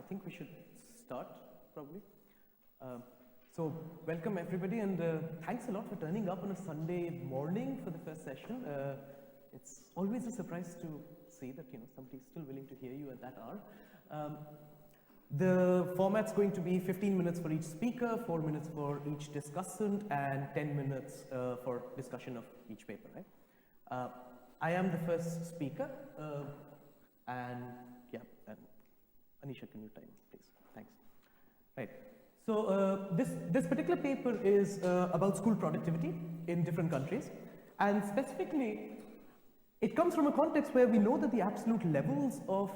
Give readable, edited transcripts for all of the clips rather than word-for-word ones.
think we should start, probably. So, welcome everybody, and thanks a lot for turning up on a Sunday morning for the first session. It's always a surprise to see that somebody's still willing to hear you at that hour. The format's going to be 15 minutes for each speaker, 4 minutes for each discussant, and 10 minutes for discussion of each paper, right? I am the first speaker, and Anisha, can you time, please? Thanks. Right. So this particular paper is about school productivity in different countries, and specifically, it comes from a context where we know that the absolute levels of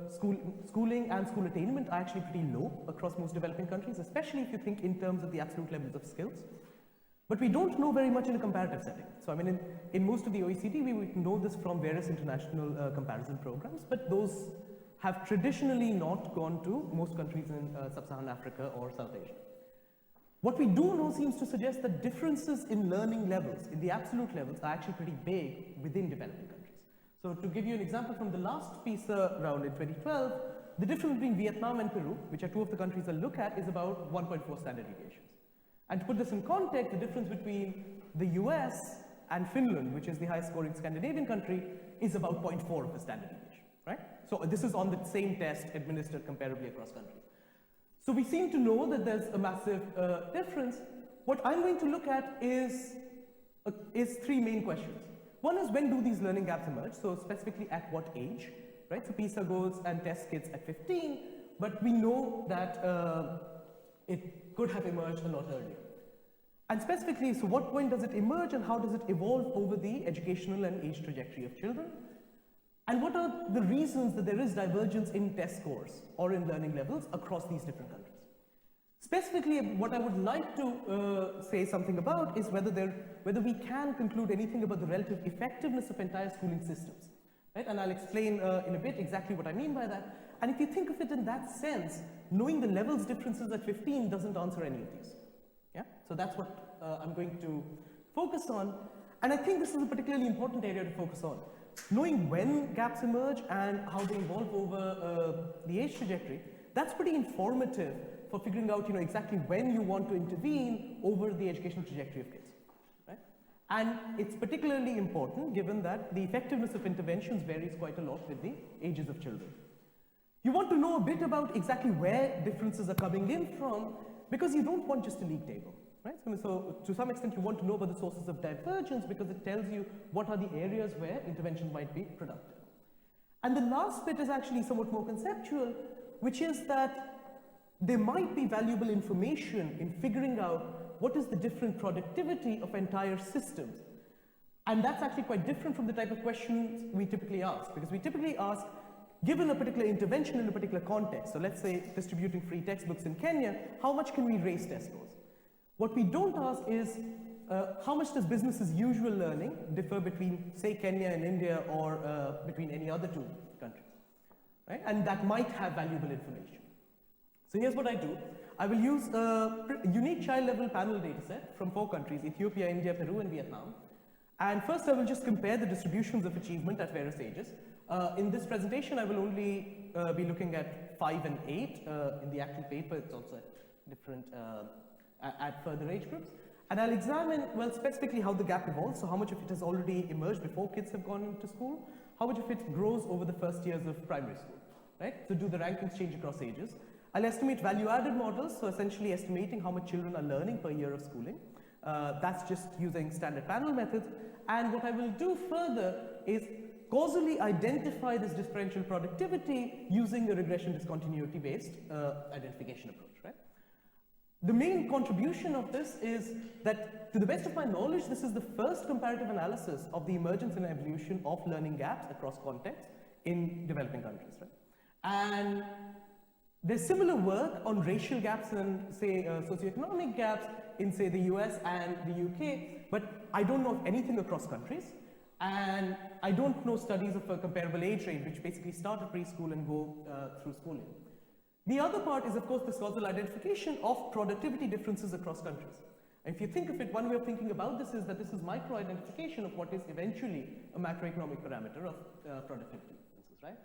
schooling and school attainment are actually pretty low across most developing countries, especially if you think in terms of the absolute levels of skills. But we don't know very much in a comparative setting. So I mean, in most of the OECD, we know this from various international comparison programs, but those have traditionally not gone to most countries in sub-Saharan Africa or South Asia. What we do know seems to suggest that differences in learning levels, in the absolute levels, are actually pretty big within developing countries. So to give you an example from the last PISA round in 2012, the difference between Vietnam and Peru, which are two of the countries I'll look at, is about 1.4 standard deviations. And to put this in context, the difference between the US and Finland, which is the highest scoring Scandinavian country, is about 0.4 of a standard deviation, right? So this is on the same test administered comparably across countries. So we seem to know that there's a massive difference. What I'm going to look at is three main questions. One is, when do these learning gaps emerge? So specifically, at what age, right? So PISA goes and tests kids at 15, but we know that it could have emerged a lot earlier. And specifically, so what point does it emerge and how does it evolve over the educational and age trajectory of children? And what are the reasons that there is divergence in test scores or in learning levels across these different countries? Specifically, what I would like to say something about is whether we can conclude anything about the relative effectiveness of entire schooling systems, right? And I'll explain in a bit exactly what I mean by that. And if you think of it in that sense, knowing the levels differences at 15 doesn't answer any of these. Yeah? So that's what I'm going to focus on. And I think this is a particularly important area to focus on. Knowing when gaps emerge and how they evolve over the age trajectory, that's pretty informative for figuring out exactly when you want to intervene over the educational trajectory of kids. Right? And it's particularly important given that the effectiveness of interventions varies quite a lot with the ages of children. You want to know a bit about exactly where differences are coming in from, because you don't want just a league table. Right? So to some extent, you want to know about the sources of divergence because it tells you what are the areas where intervention might be productive. And the last bit is actually somewhat more conceptual, which is that there might be valuable information in figuring out what is the different productivity of entire systems. And that's actually quite different from the type of questions we typically ask, because we typically ask, given a particular intervention in a particular context, so let's say distributing free textbooks in Kenya, how much can we raise test scores? What we don't ask is, how much does business as usual learning differ between, say, Kenya and India, or between any other two countries, right? And that might have valuable information. So here's what I do. I will use a unique child-level panel dataset from 4 countries, Ethiopia, India, Peru, and Vietnam. And first, I will just compare the distributions of achievement at various ages. In this presentation, I will only be looking at 5 and 8. In the actual paper, it's also different at further age groups. And I'll examine, well, specifically how the gap evolves, so how much of it has already emerged before kids have gone into school, how much of it grows over the first years of primary school, right? So do the rankings change across ages? I'll estimate value-added models, so essentially estimating how much children are learning per year of schooling. That's just using standard panel methods. And what I will do further is causally identify this differential productivity using a regression discontinuity-based identification approach, right? The main contribution of this is that, to the best of my knowledge, this is the first comparative analysis of the emergence and evolution of learning gaps across contexts in developing countries, right? And there's similar work on racial gaps and, say, socioeconomic gaps in, say, the US and the UK, but I don't know of anything across countries, and I don't know studies of a comparable age range, which basically start at preschool and go through schooling. The other part is, of course, the causal identification of productivity differences across countries. And if you think of it, one way of thinking about this is that this is micro-identification of what is eventually a macroeconomic parameter of productivity differences, right?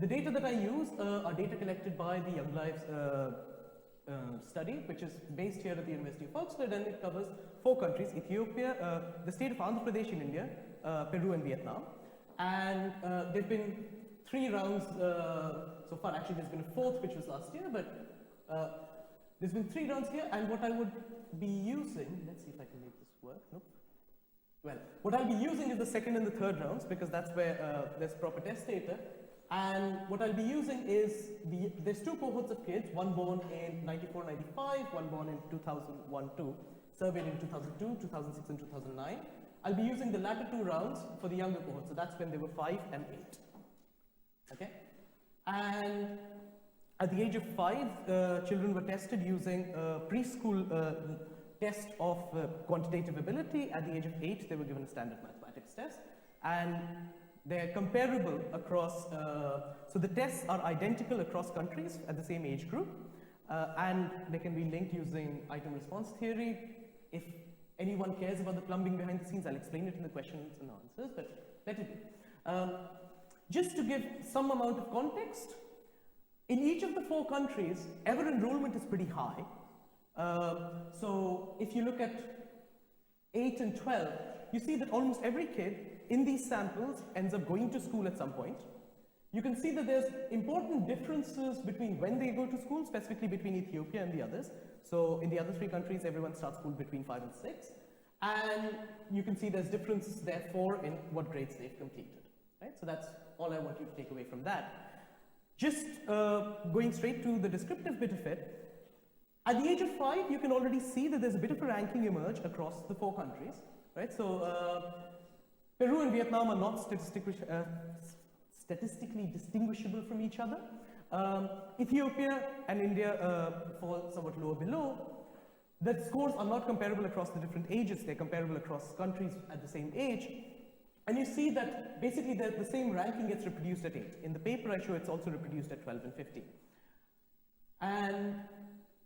The data that I use are data collected by the Young Lives study, which is based here at the University of Oxford, and it covers 4 countries: Ethiopia, the state of Andhra Pradesh in India, Peru and Vietnam. And there have been 3 rounds so far. Actually, there's been a 4th, which was last year, but there's been 3 rounds here, and what I would be using, let's see if I can make this work. Nope. Well, what I'll be using is the 2nd and the 3rd rounds, because that's where there's proper test data. And what I'll be using is, there's 2 cohorts of kids, one born in 94-95, one born in 2001-2, surveyed in 2002, 2006 and 2009. I'll be using the latter 2 rounds for the younger cohort, so that's when they were 5 and 8. Okay? And at the age of 5, children were tested using a preschool test of quantitative ability. At the age of 8, they were given a standard mathematics test. And they're comparable across, so the tests are identical across countries at the same age group. And they can be linked using item response theory. If anyone cares about the plumbing behind the scenes, I'll explain it in the questions and answers, but let it be. Just to give some amount of context, in each of the 4 countries, ever enrollment is pretty high. So if you look at 8 and 12, you see that almost every kid in these samples ends up going to school at some point. You can see that there's important differences between when they go to school, specifically between Ethiopia and the others. So in the other 3 countries, everyone starts school between 5 and 6. And you can see there's differences, therefore, in what grades they've completed. Right? So that's all I want you to take away from that. Just going straight to the descriptive bit of it, at the age of 5, you can already see that there's a bit of a ranking emerge across the 4 countries. Right? So Peru and Vietnam are not statistically distinguishable from each other. Ethiopia and India fall somewhat lower below. The scores are not comparable across the different ages. They're comparable across countries at the same age. And you see that basically the same ranking gets reproduced at 8. In the paper I show it's also reproduced at 12 and 15. And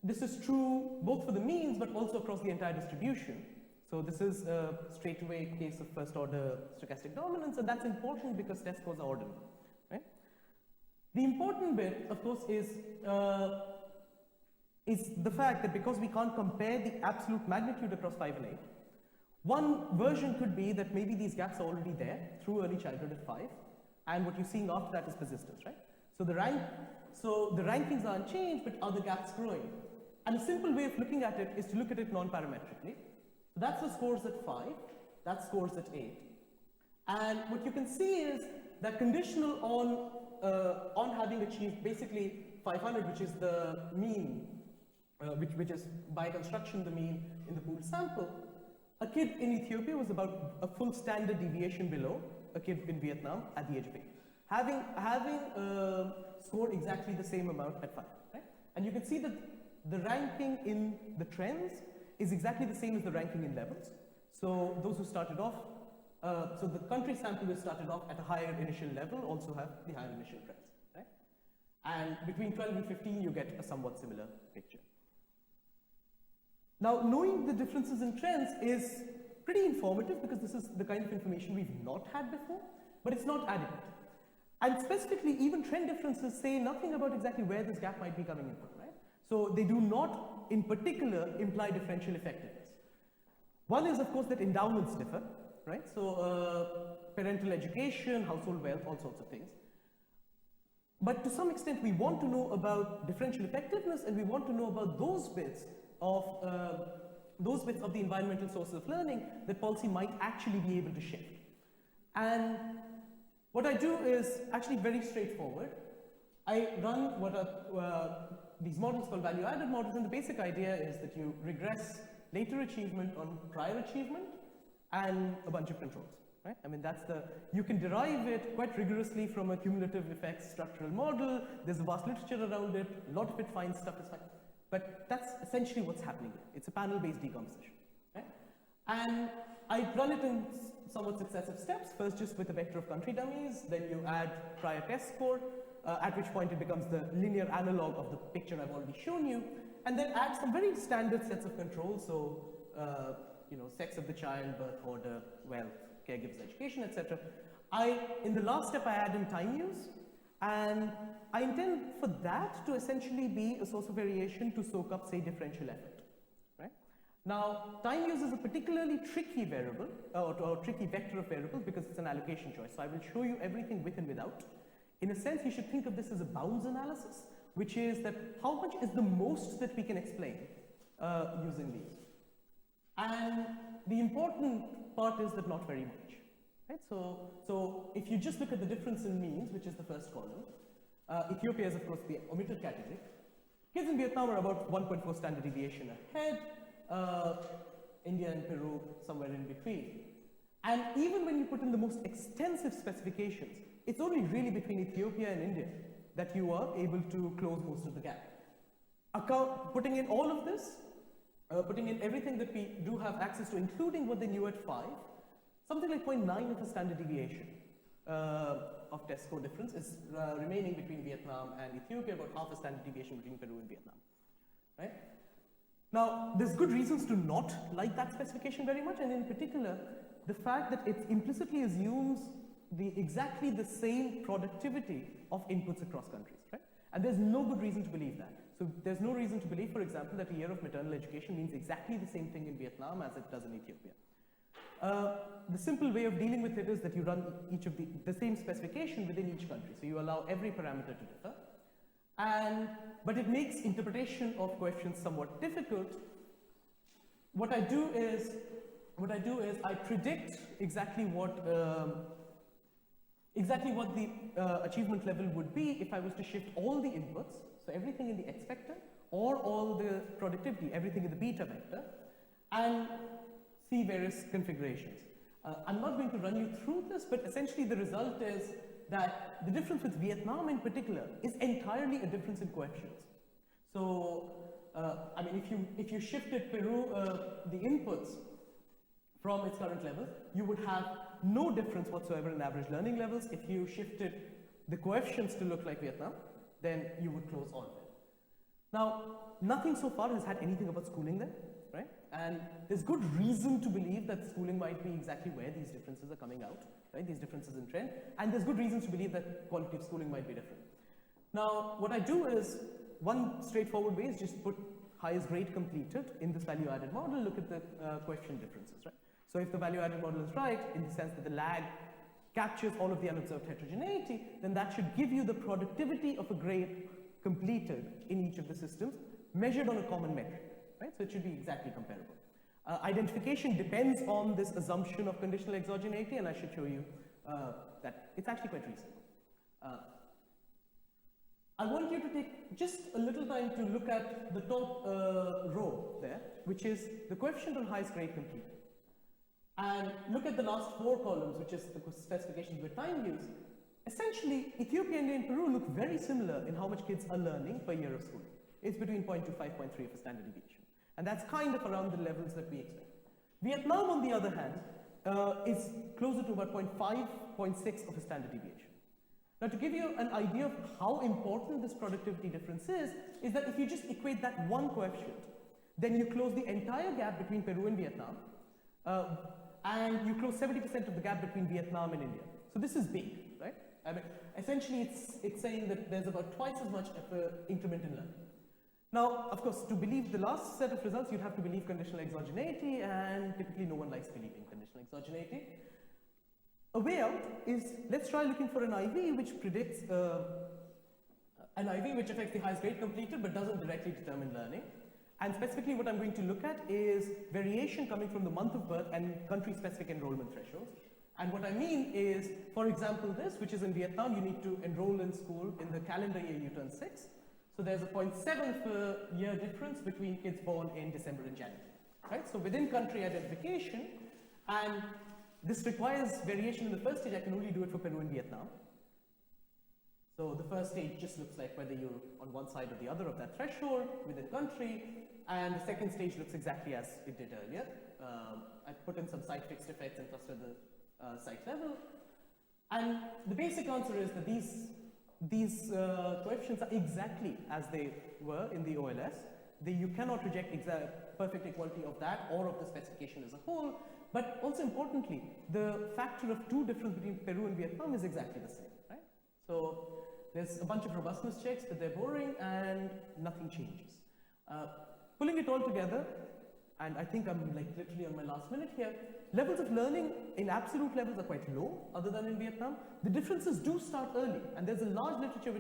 this is true both for the means but also across the entire distribution. So this is a straightaway case of first order stochastic dominance, and that's important because test scores are ordinal. Right? The important bit, of course, is the fact that because we can't compare the absolute magnitude across 5 and 8, one version could be that maybe these gaps are already there through early childhood at 5, and what you're seeing after that is persistence, right? So the rankings aren't changed, but are the gaps growing? And a simple way of looking at it is to look at it non-parametrically. So that's the scores at 5, that's scores at 8. And what you can see is that conditional on having achieved basically 500, which is the mean, which is by construction the mean in the pooled sample, a kid in Ethiopia was about a full standard deviation below a kid in Vietnam at the age of 8. Having scored exactly the same amount at 5, right? And you can see that the ranking in the trends is exactly the same as the ranking in levels. So those who started off, so the country sample who started off at a higher initial level also have the higher initial trends, right? And between 12 and 15, you get a somewhat similar picture. Now, knowing the differences in trends is pretty informative because this is the kind of information we've not had before, but it's not adequate. And specifically, even trend differences say nothing about exactly where this gap might be coming in from, right? So they do not, in particular, imply differential effectiveness. One is, of course, that endowments differ, right? So parental education, household wealth, all sorts of things. But to some extent, we want to know about differential effectiveness, and we want to know about those bits of the environmental sources of learning that policy might actually be able to shift. And what I do is actually very straightforward. I run what are these models called value-added models, and the basic idea is that you regress later achievement on prior achievement and a bunch of controls, right? I mean, you can derive it quite rigorously from a cumulative effects structural model. There's a vast literature around it. A lot of it finds stuff is fine. But that's essentially what's happening here. It's a panel-based decomposition, right? And I run it in somewhat successive steps. First, just with a vector of country dummies. Then you add prior test score, at which point it becomes the linear analog of the picture I've already shown you. And then add some very standard sets of controls. So, sex of the child, birth order, wealth, caregivers, education, etc. In the last step, I add in time use. And I intend for that to essentially be a source of variation to soak up, say, differential effort, right? Now, time use is a particularly tricky variable, or tricky vector of variables because it's an allocation choice. So I will show you everything with and without. In a sense, you should think of this as a bounds analysis, which is that how much is the most that we can explain using these. And the important part is that not very much, right? So if you just look at the difference in means, which is the first column, Ethiopia is of course the omitted category. Kids in Vietnam are about 1.4 standard deviation ahead, India and Peru somewhere in between. And even when you put in the most extensive specifications, it's only really between Ethiopia and India that you are able to close most of the gap. Putting in all of this, putting in everything that we do have access to, including what they knew at 5, something like 0.9 of a standard deviation of test score difference is remaining between Vietnam and Ethiopia, about half a standard deviation between Peru and Vietnam, right? Now, there's good reasons to not like that specification very much, and in particular, the fact that it implicitly assumes exactly the same productivity of inputs across countries, right? And there's no good reason to believe that. So there's no reason to believe, for example, that a year of maternal education means exactly the same thing in Vietnam as it does in Ethiopia. The simple way of dealing with it is that you run each of the same specification within each country. So you allow every parameter to differ. But it makes interpretation of coefficients somewhat difficult. What I do is I predict exactly what the achievement level would be if I was to shift all the inputs, so everything in the x vector, or all the productivity, everything in the beta vector, and see various configurations. I'm not going to run you through this, but essentially the result is that the difference with Vietnam in particular is entirely a difference in coefficients. So, I mean, if you shifted Peru, the inputs from its current levels, you would have no difference whatsoever in average learning levels. If you shifted the coefficients to look like Vietnam, then you would close all of it. Now, nothing so far has had anything about schooling there, right? And there's good reason to believe that schooling might be exactly where these differences are coming out, right? These differences in trend. And there's good reasons to believe that quality of schooling might be different. Now, what I do is, one straightforward way is just put highest grade completed in this value added model, look at the coefficient differences, right? So if the value added model is right, in the sense that the lag captures all of the unobserved heterogeneity, then that should give you the productivity of a grade completed in each of the systems, measured on a common metric, right? So it should be exactly comparable. Identification depends on this assumption of conditional exogeneity, and I should show you that it's actually quite reasonable. I want you to take just a little time to look at the top row there, which is the coefficient on highest grade completed. And look at the last 4 columns, which is the specifications with time use. Essentially, Ethiopia, India, and Peru look very similar in how much kids are learning per year of schooling. It's between 0.25, 0.3 of a standard deviation. And that's kind of around the levels that we expect. Vietnam, on the other hand, is closer to about 0.5, 0.6 of a standard deviation. Now, to give you an idea of how important this productivity difference is that if you just equate that one coefficient, then you close the entire gap between Peru and Vietnam, and you close 70% of the gap between Vietnam and India. So this is big, right? I mean, essentially, it's saying that there's about twice as much of an increment in learning. Now, of course, to believe the last set of results, you'd have to believe conditional exogeneity, and typically no one likes believing conditional exogeneity. A way out is, let's try looking for an IV which predicts, an IV which affects the highest grade completed but doesn't directly determine learning. And specifically what I'm going to look at is variation coming from the month of birth and country-specific enrollment thresholds. And what I mean is, for example, this, which is in Vietnam, you need to enroll in school in the calendar year you turn 6. So there's a 0.7 year difference between kids born in December and January, right? So within country identification, and this requires variation in the first stage. I can only do it for Peru and Vietnam. So the first stage just looks like whether you're on one side or the other of that threshold within country, and the second stage looks exactly as it did earlier. I put in some site fixed effects and cluster the site level. And the basic answer is that these coefficients are exactly as they were in the OLS. You cannot reject perfect equality of that or of the specification as a whole, but also importantly, the factor of 2 difference between Peru and Vietnam is exactly the same, right? So There's a bunch of robustness checks, but they're boring and nothing changes. Pulling it all together, and I think I'm like literally on my last minute here, levels of learning in absolute levels are quite low, other than in Vietnam. The differences do start early, and there's a large literature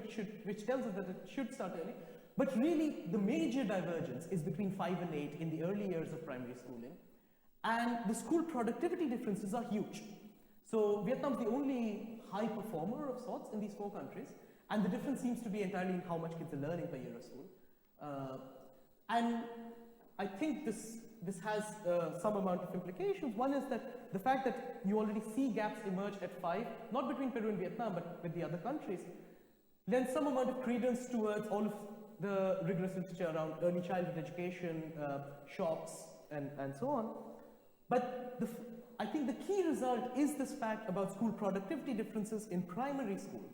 which tells us that it should start early. But really, the major divergence is between 5 and 8 in the early years of primary schooling. And the school productivity differences are huge. So Vietnam's the only high performer of sorts in these 4 countries. And the difference seems to be entirely in how much kids are learning per year of school. And I think this has some amount of implications. One is that the fact that you already see gaps emerge at 5, not between Peru and Vietnam, but with the other countries, lends some amount of credence towards all of the rigorous literature around early childhood education, shops, and so on. But I think the key result is this fact about school productivity differences in primary school,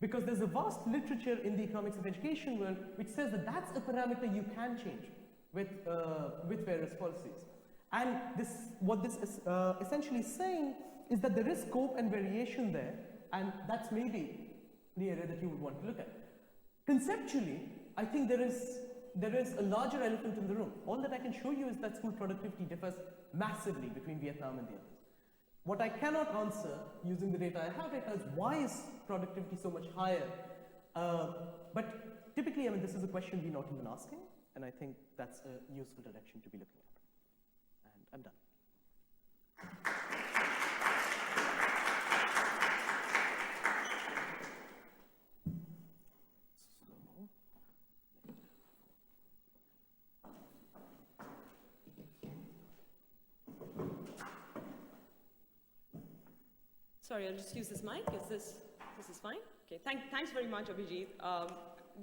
because there's a vast literature in the economics of education world which says that that's a parameter you can change with various policies. And what this is essentially saying is that there is scope and variation there, and that's maybe the area that you would want to look at. Conceptually, I think there is a larger elephant in the room. All that I can show you is that school productivity differs massively between Vietnam and the others. What I cannot answer using the data I have right now is why is productivity so much higher? But typically, I mean, this is a question we're not even asking, and I think that's a useful direction to be looking at. And I'm done. Sorry, I'll just use this mic. This is fine? Okay, thanks very much, Abhijeet.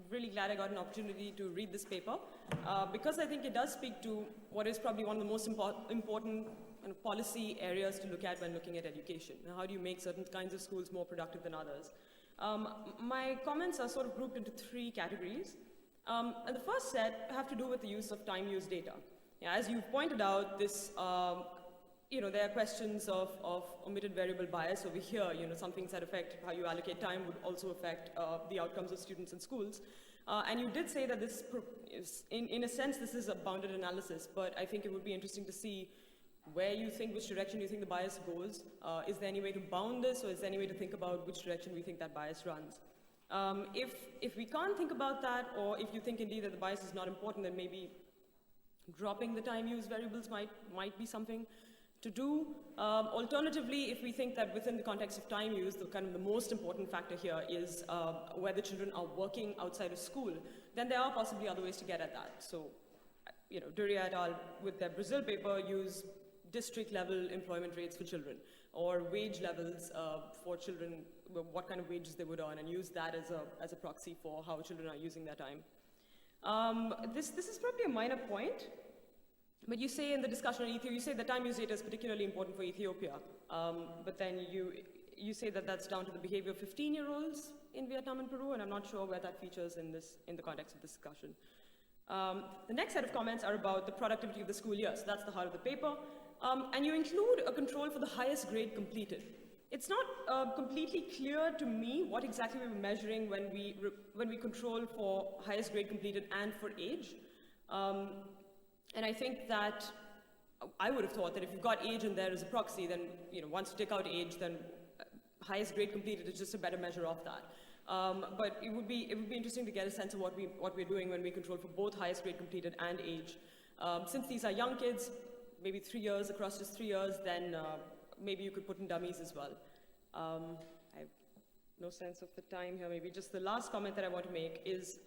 Really glad I got an opportunity to read this paper because I think it does speak to what is probably one of the most important policy areas to look at when looking at education. How do you make certain kinds of schools more productive than others? My comments are sort of grouped into 3 categories. And the first set have to do with the use of time use data. Yeah, as you've pointed out, this there are questions of omitted variable bias over here. Some things that affect how you allocate time would also affect the outcomes of students in schools. And you did say that this is, in a sense, this is a bounded analysis, but I think it would be interesting to see which direction you think the bias goes. Is there any way to bound this, or is there any way to think about which direction we think that bias runs? If we can't think about that, or if you think indeed that the bias is not important, then maybe dropping the time use variables might be something to do. Alternatively, if we think that within the context of time use, the most important factor here is whether children are working outside of school, then there are possibly other ways to get at that. So, Duria et al. With their Brazil paper use district level employment rates for children, or wage levels for children, what kind of wages they would earn, and use that as a proxy for how children are using their time. This is probably a minor point. But you say in the discussion on Ethiopia, you say the time use data is particularly important for Ethiopia, but then you say that that's down to the behavior of 15-year-olds in Vietnam and Peru, and I'm not sure where that features in the context of this discussion. The next set of comments are about the productivity of the school year, so that's the heart of the paper, and you include a control for the highest grade completed. It's not completely clear to me what exactly we were measuring when we control for highest grade completed and for age. And I think that I would have thought that if you've got age in there as a proxy, then once you take out age, then highest grade completed is just a better measure of that. But it would be interesting to get a sense of what we're doing when we control for both highest grade completed and age. Since these are young kids, maybe 3 years across just 3 years, then maybe you could put in dummies as well. I have no sense of the time here. Maybe just the last comment that I want to make is.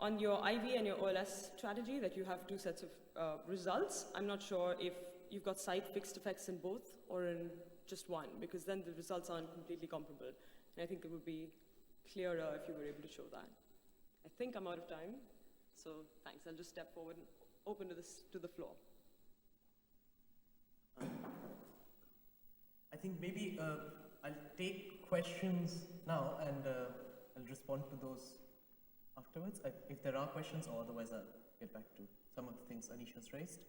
On your IV and your OLS strategy, that you have 2 sets of results. I'm not sure if you've got site fixed effects in both or in just one, because then the results aren't completely comparable. And I think it would be clearer if you were able to show that. I think I'm out of time, so thanks. I'll just step forward and open to the floor. I think maybe I'll take questions now, and I'll respond to those afterwards, if there are questions, or otherwise I'll get back to some of the things Anisha's raised.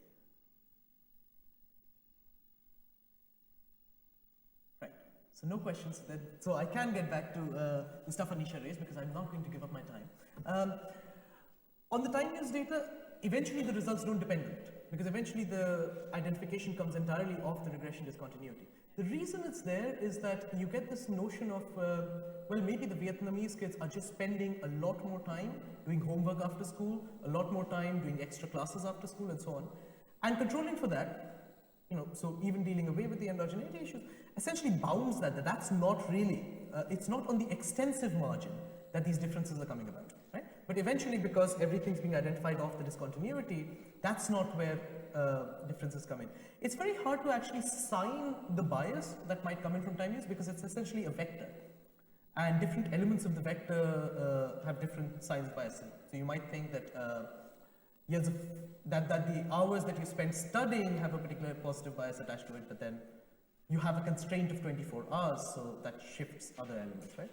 Right, so So no questions. So I can get back to the stuff Anisha raised because I'm not going to give up my time. On the time use data, eventually the results don't depend on it because eventually the identification comes entirely off the regression discontinuity. The reason it's there is that you get this notion of, well, maybe the Vietnamese kids are just spending a lot more time doing homework after school, a lot more time doing extra classes after school and so on. And controlling for that, so even dealing away with the endogeneity issues, essentially bounds that's not really, it's not on the extensive margin that these differences are coming about, right? But eventually, because everything's being identified off the discontinuity, that's not where differences come in. It's very hard to actually sign the bias that might come in from time use because it's essentially a vector. And different elements of the vector have different signs of bias. So you might think that that the hours that you spend studying have a particular positive bias attached to it, but then you have a constraint of 24 hours, so that shifts other elements, right?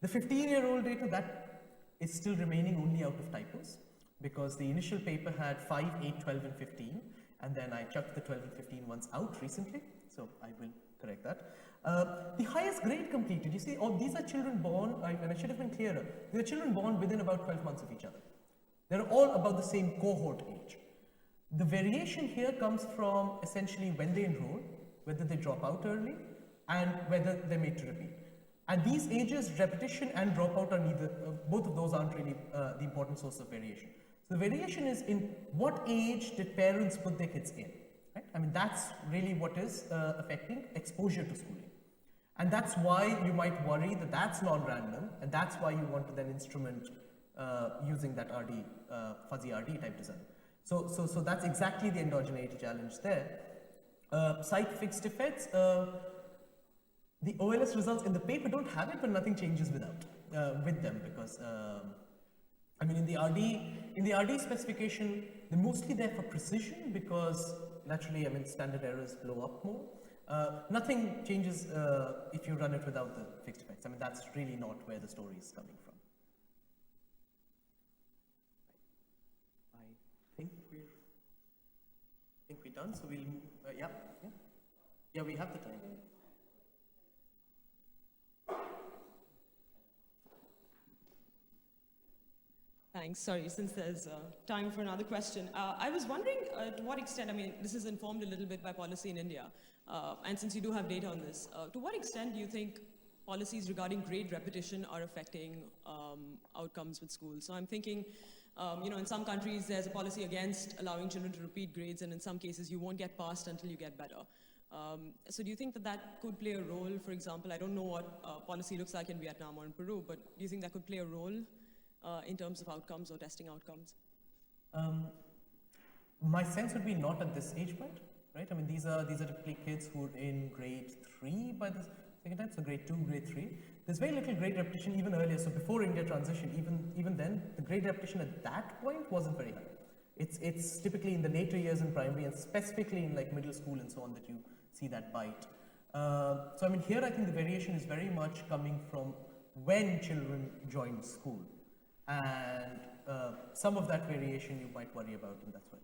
The 15-year-old data, that is still remaining only out of typos, because the initial paper had 5, 8, 12, and 15, and then I chucked the 12 and 15 ones out recently, so I will correct that. The highest grade completed, you see, these are children born, and I should have been clearer, these are children born within about 12 months of each other. They're all about the same cohort age. The variation here comes from essentially when they enroll, whether they drop out early, and whether they're made to repeat. At these ages, repetition and dropout are neither, both of those aren't really the important source of variation. So the variation is in what age did parents put their kids in, right? I mean, that's really what is affecting exposure to schooling. And that's why you might worry that that's non-random, and that's why you want to then instrument using that RD, fuzzy RD type design. So that's exactly the endogeneity challenge there. Site fixed effects, the OLS results in the paper don't have it, but nothing changes with them because, I mean, in the RD specification, they're mostly there for precision because naturally, I mean, standard errors blow up more. Nothing changes if you run it without the fixed effects. I mean, that's really not where the story is coming from. I think we're done, so we'll move, yeah, we have the time. Thanks. Sorry, since there's time for another question. I was wondering to what extent, I mean, this is informed a little bit by policy in India, and since you do have data on this, to what extent do you think policies regarding grade repetition are affecting outcomes with schools? So I'm thinking, in some countries there's a policy against allowing children to repeat grades, and in some cases you won't get passed until you get better. So do you think that could play a role? For example, I don't know what policy looks like in Vietnam or in Peru, but do you think that could play a role in terms of outcomes or testing outcomes? My sense would be not at this age point, right? I mean, these are typically kids who are in grade 3 by the second time, so grade 2, grade 3. There's very little grade repetition even earlier, so before India transition, even then, the grade repetition at that point wasn't very high. It's typically in the later years in primary and specifically in like middle school and so on that you see that bite. So I mean, here I think the variation is very much coming from when children join school. And some of that variation you might worry about, and that's why.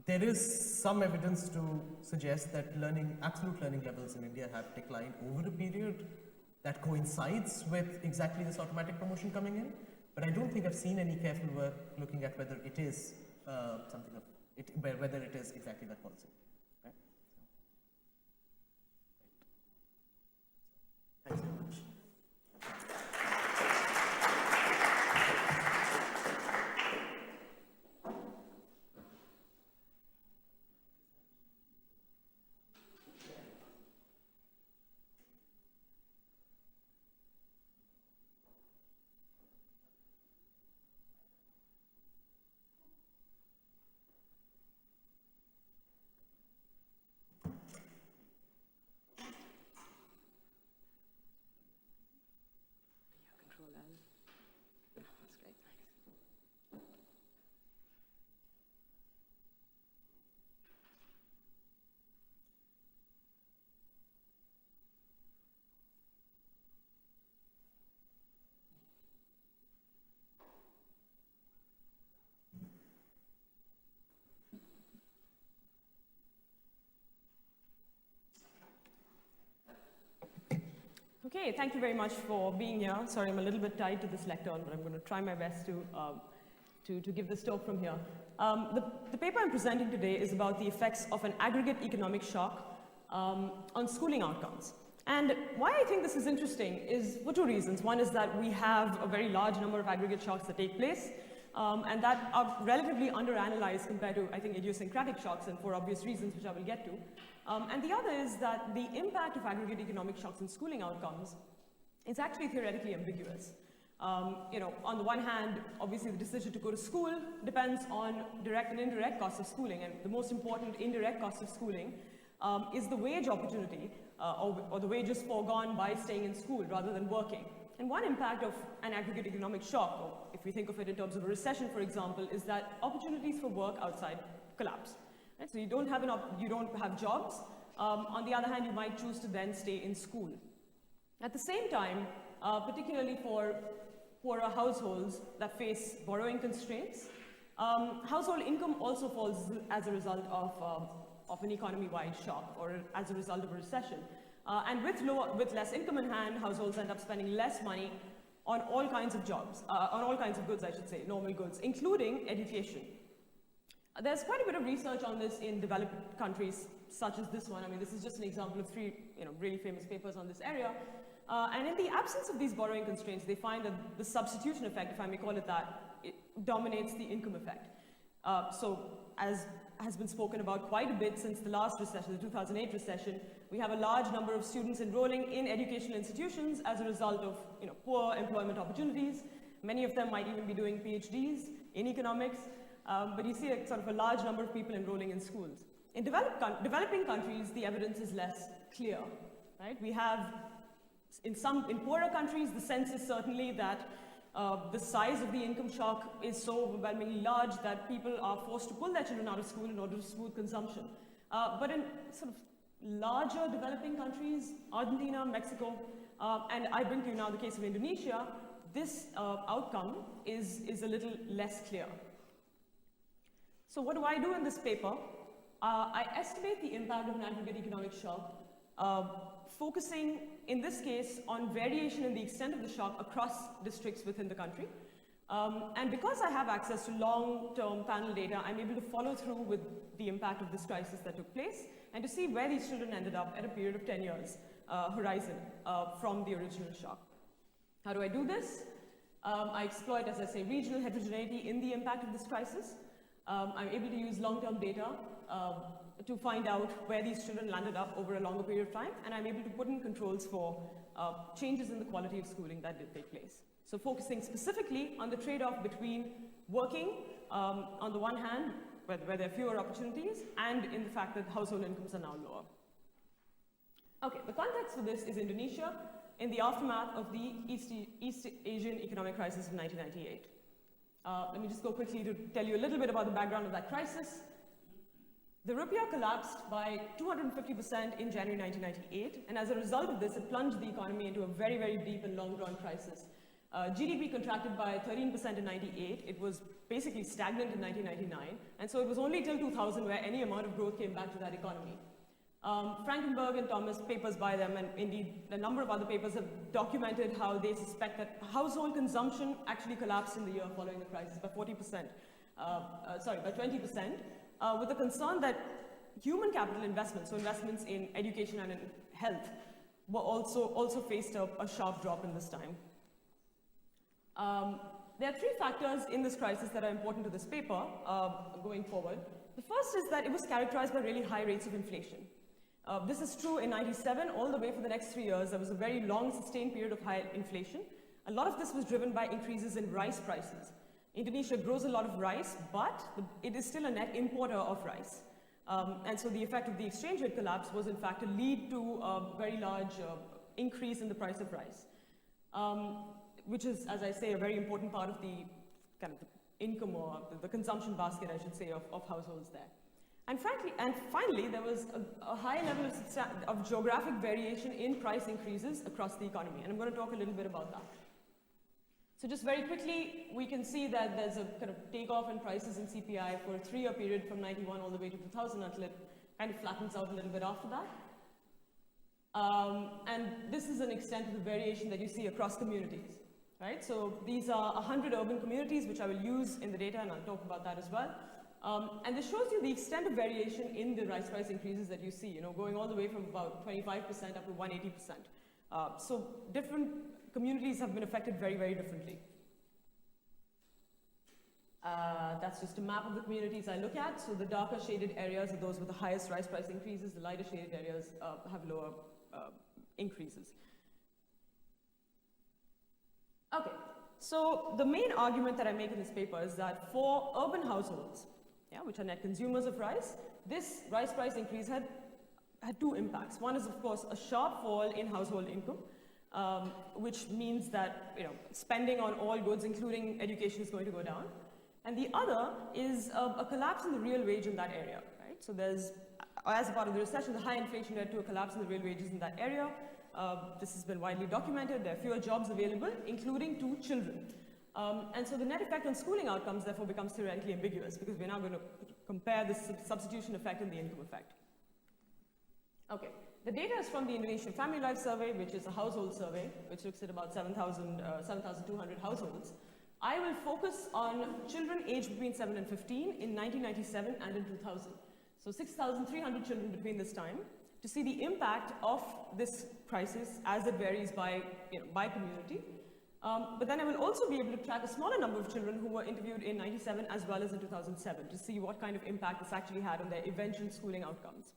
There is some evidence to suggest that absolute learning levels in India have declined over a period that coincides with exactly this automatic promotion coming in, but I don't think I've seen any careful work looking at whether it is whether it is exactly that policy. Right? Thanks very much. Okay, thank you very much for being here. Sorry, I'm a little bit tied to this lectern, but I'm going to try my best to give this talk from here. The paper I'm presenting today is about the effects of an aggregate economic shock on schooling outcomes. And why I think this is interesting is for two reasons. One is that we have a very large number of aggregate shocks that take place, and that are relatively underanalyzed compared to, I think, idiosyncratic shocks, and for obvious reasons, which I will get to. And the other is that the impact of aggregate economic shocks on schooling outcomes is actually theoretically ambiguous. On the one hand, obviously the decision to go to school depends on direct and indirect costs of schooling, and the most important indirect cost of schooling is the wage opportunity or the wages foregone by staying in school rather than working. And one impact of an aggregate economic shock, or if we think of it in terms of a recession, for example, is that opportunities for work outside collapse. Right? So you don't have jobs. On the other hand, you might choose to then stay in school. At the same time, particularly for poorer households that face borrowing constraints, household income also falls as a result of an economy-wide shock or as a result of a recession. And with less income in hand, households end up spending less money on all kinds of jobs, on all kinds of goods, I should say, normal goods, including education. There's quite a bit of research on this in developed countries, such as this one. I mean, this is just an example of three really famous papers on this area. And in the absence of these borrowing constraints, they find that the substitution effect, if I may call it that, it dominates the income effect. So as has been spoken about quite a bit since the last recession, the 2008 recession, we have a large number of students enrolling in educational institutions as a result of poor employment opportunities. Many of them might even be doing PhDs in economics, but you see a sort of a large number of people enrolling in schools. In developing countries, the evidence is less clear, right? We have, in poorer countries, the sense is certainly that the size of the income shock is so overwhelmingly large that people are forced to pull their children out of school in order to smooth consumption. But in sort of larger developing countries, Argentina, Mexico, and I bring to you now the case of Indonesia, this outcome is a little less clear. So what do I do in this paper? I estimate the impact of an aggregate economic shock, focusing, in this case, on variation in the extent of the shock across districts within the country. And because I have access to long-term panel data, I'm able to follow through with the impact of this crisis that took place and to see where these children ended up at a period of 10 years horizon from the original shock. How do I do this? I exploit, as I say, regional heterogeneity in the impact of this crisis. I'm able to use long-term data to find out where these children landed up over a longer period of time, and I'm able to put in controls for changes in the quality of schooling that did take place. So focusing specifically on the trade-off between working, on the one hand, where there are fewer opportunities, and in the fact that household incomes are now lower. Okay, the context for this is Indonesia in the aftermath of the East Asian economic crisis of 1998. Let me just go quickly to tell you a little bit about the background of that crisis. The rupiah collapsed by 250% in January 1998, and as a result of this, it plunged the economy into a very, very deep and long-drawn crisis. GDP contracted by 13% in 98. It was basically stagnant in 1999, and so it was only till 2000 where any amount of growth came back to that economy. Frankenberg and Thomas, papers by them, and indeed a number of other papers have documented how they suspect that household consumption actually collapsed in the year following the crisis by 40%, by 20%. With the concern that human capital investments, so investments in education and in health, were also faced a sharp drop in this time. There are three factors in this crisis that are important to this paper going forward. The first is that it was characterized by really high rates of inflation. This is true in 97, all the way for the next 3 years. There was a very long, sustained period of high inflation. A lot of this was driven by increases in rice prices. Indonesia grows a lot of rice, but it is still a net importer of rice. And so the effect of the exchange rate collapse was in fact to lead to a very large increase in the price of rice, which is, as I say, a very important part of the kind of income or the consumption basket, I should say, of households there. And finally, there was a high level of geographic variation in price increases across the economy, and I'm going to talk a little bit about that. So just very quickly, we can see that there's a kind of takeoff in prices in CPI for a 3-year period from 91 all the way to 2000 until it kind of flattens out a little bit after that. And this is an extent of the variation that you see across communities, right? So these are 100 urban communities, which I will use in the data, and I'll talk about that as well. And this shows you the extent of variation in the rice price increases that you see, going all the way from about 25% up to 180%. So different communities have been affected very, very differently. That's just a map of the communities I look at. So the darker shaded areas are those with the highest rice price increases. The lighter shaded areas have lower increases. Okay, so the main argument that I make in this paper is that for urban households, which are net consumers of rice, this rice price increase had two impacts. One is, of course, a sharp fall in household income, which means that spending on all goods, including education, is going to go down. And the other is a collapse in the real wage in that area, right? So there's, as a part of the recession, the high inflation led to a collapse in the real wages in that area. This has been widely documented. There are fewer jobs available, including to children. And so the net effect on schooling outcomes, therefore, becomes theoretically ambiguous, because we're now going to compare the substitution effect and the income effect. Okay, the data is from the Indonesian Family Life Survey, which is a household survey, which looks at about 7,200 households. I will focus on children aged between 7 and 15 in 1997 and in 2000. So 6,300 children between this time, to see the impact of this crisis as it varies by community. But then I will also be able to track a smaller number of children who were interviewed in 97 as well as in 2007 to see what kind of impact this actually had on their eventual schooling outcomes.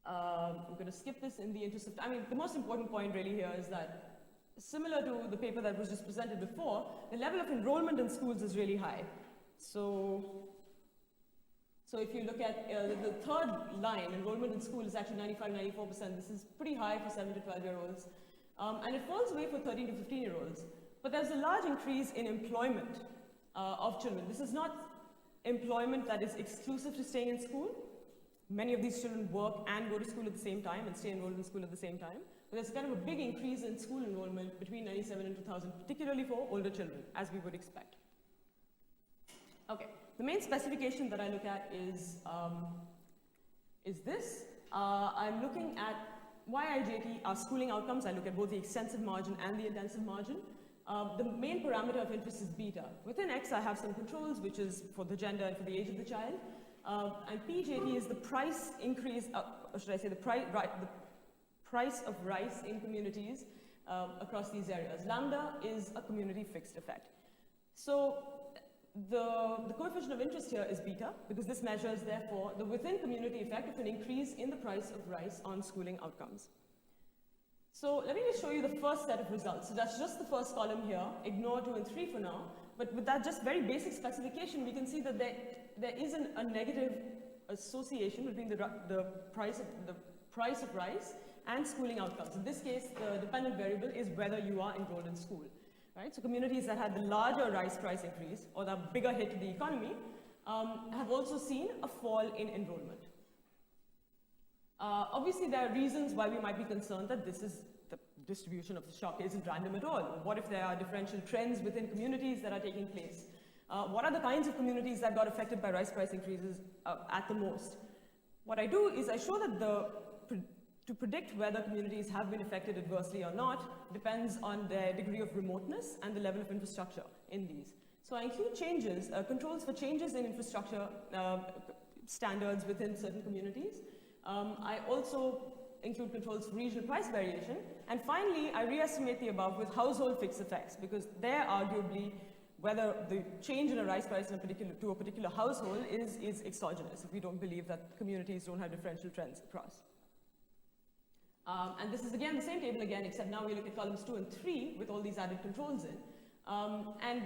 I'm going to skip this in the interest of time. The most important point really here is that, similar to the paper that was just presented before, the level of enrollment in schools is really high. So if you look at the third line, enrollment in school is actually 95–94%. This is pretty high for 7 to 12-year-olds. And it falls away for 13 to 15-year-olds. But there's a large increase in employment of children. This is not employment that is exclusive to staying in school. Many of these children work and go to school at the same time and stay enrolled in school at the same time. But there's kind of a big increase in school enrollment between 97 and 2000, particularly for older children, as we would expect. Okay, the main specification that I look at is this. I'm looking at YIJT, our schooling outcomes. I look at both the extensive margin and the intensive margin. The main parameter of interest is beta. Within X, I have some controls, which is for the gender and for the age of the child. And PJT is the price increase, or should I say the price of rice in communities across these areas. Lambda is a community fixed effect. So the coefficient of interest here is beta, because this measures, therefore, the within community effect of an increase in the price of rice on schooling outcomes. So let me just show you the first set of results. So that's just the first column here. Ignore 2 and 3 for now. But with that just very basic specification, we can see that there is a negative association between the price of rice and schooling outcomes. In this case, the dependent variable is whether you are enrolled in school. Right? So communities that had the larger rice price increase, or the bigger hit to the economy, have also seen a fall in enrollment. Obviously, there are reasons why we might be concerned that the distribution of the shock isn't random at all. What if there are differential trends within communities that are taking place? What are the kinds of communities that got affected by rice price increases at the most? What I do is I show that to predict whether communities have been affected adversely or not depends on their degree of remoteness and the level of infrastructure in these. So I include changes, controls for changes in infrastructure standards within certain communities. I also include controls for regional price variation. And finally, I re-estimate the above with household fixed effects, because there arguably whether the change in a rice price to a particular household is exogenous, if we don't believe that communities don't have differential trends across. And this is again the same table again, except now we look at columns 2 and 3 with all these added controls in. And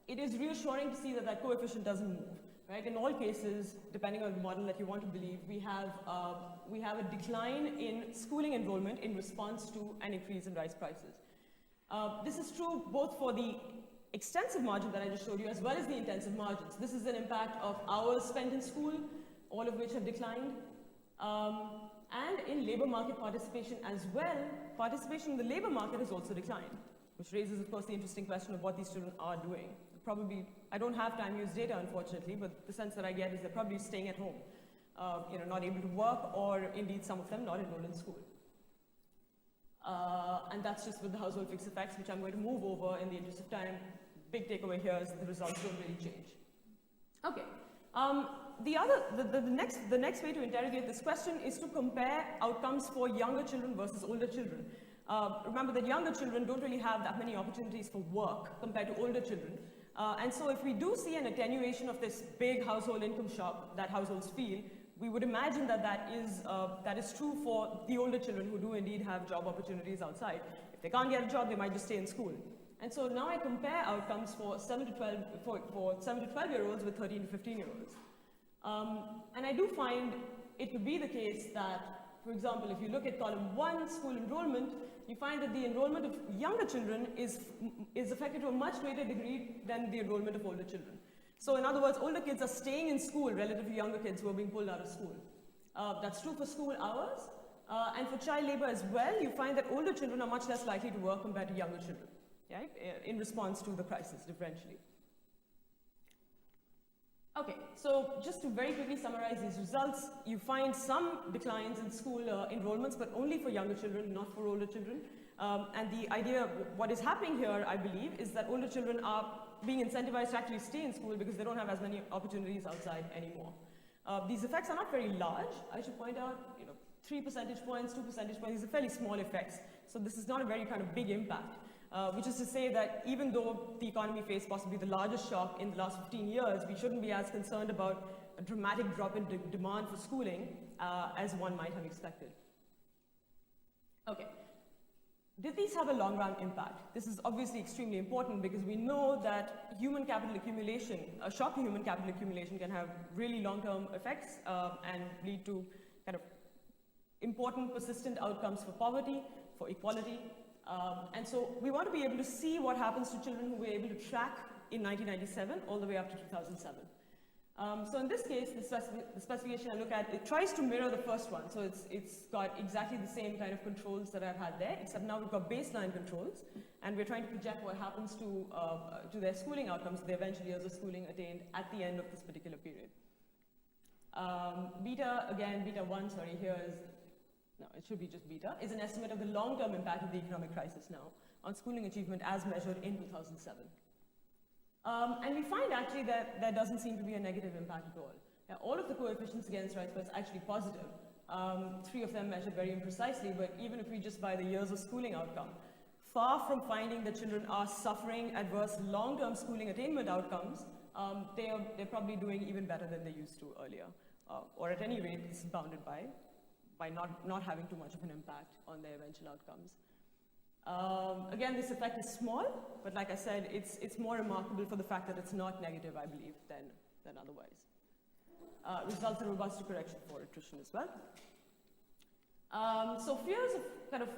it is reassuring to see that that coefficient doesn't move. Right? In all cases, depending on the model that you want to believe, we have a decline in schooling enrollment in response to an increase in rice prices. This is true both for the extensive margin that I just showed you, as well as the intensive margins. This is an impact of hours spent in school, all of which have declined. And in labor market participation as well, participation in the labor market has also declined, which raises, of course, the interesting question of what these children are doing. Probably, I don't have time-use data, unfortunately, but the sense that I get is they're probably staying at home. not able to work, or indeed some of them not enrolled in school. And that's just with the household fixed effects, which I'm going to move over in the interest of time. Big takeaway here is that the results don't really change. Okay. The next way to interrogate this question is to compare outcomes for younger children versus older children. Remember that younger children don't really have that many opportunities for work compared to older children. And so if we do see an attenuation of this big household income shock that households feel, we would imagine that that is true for the older children who do indeed have job opportunities outside. If they can't get a job, they might just stay in school. And so now I compare outcomes for 7 to 12-year-olds with 13 to 15-year-olds. And I do find it to be the case that, for example, if you look at column 1, school enrollment, you find that the enrollment of younger children is affected to a much greater degree than the enrollment of older children. So in other words, older kids are staying in school relative to younger kids who are being pulled out of school. That's true for school hours, and for child labor as well. You find that older children are much less likely to work compared to younger children, right? In response to the crisis differentially. Okay, so just to very quickly summarize these results, you find some declines in school enrollments, but only for younger children, not for older children. And the idea, what is happening here, I believe, is that older children are being incentivized to actually stay in school because they don't have as many opportunities outside anymore. These effects are not very large. I should point out, 3 percentage points, 2 percentage points, these are fairly small effects. So this is not a very kind of big impact. Which is to say that even though the economy faced possibly the largest shock in the last 15 years, we shouldn't be as concerned about a dramatic drop in demand for schooling as one might have expected. Okay. Did these have a long-run impact? This is obviously extremely important because we know that human capital accumulation, a shock to human capital accumulation can have really long-term effects and lead to kind of important persistent outcomes for poverty, for equality. And so we want to be able to see what happens to children who we're able to track in 1997 all the way up to 2007. So in this case, the specification I look at, it tries to mirror the first one. So it's got exactly the same kind of controls that I've had there, except now we've got baseline controls, and we're trying to project what happens to their schooling outcomes, the eventual years of schooling attained at the end of this particular period. Beta 1, sorry, here is, no, it should be just beta, is an estimate of the long-term impact of the economic crisis now on schooling achievement as measured in 2007. And we find actually that there doesn't seem to be a negative impact at all. Now, all of the coefficients against rights were actually positive. 3 of them measured very imprecisely, but even if we just buy the years of schooling outcome, far from finding that children are suffering adverse long-term schooling attainment outcomes, they're probably doing even better than they used to earlier. Or at any rate, it's bounded by not having too much of an impact on their eventual outcomes. Again, this effect is small, but like I said, it's more remarkable for the fact that it's not negative, I believe, than otherwise. Results in robust correction for attrition as well. So fears of kind of,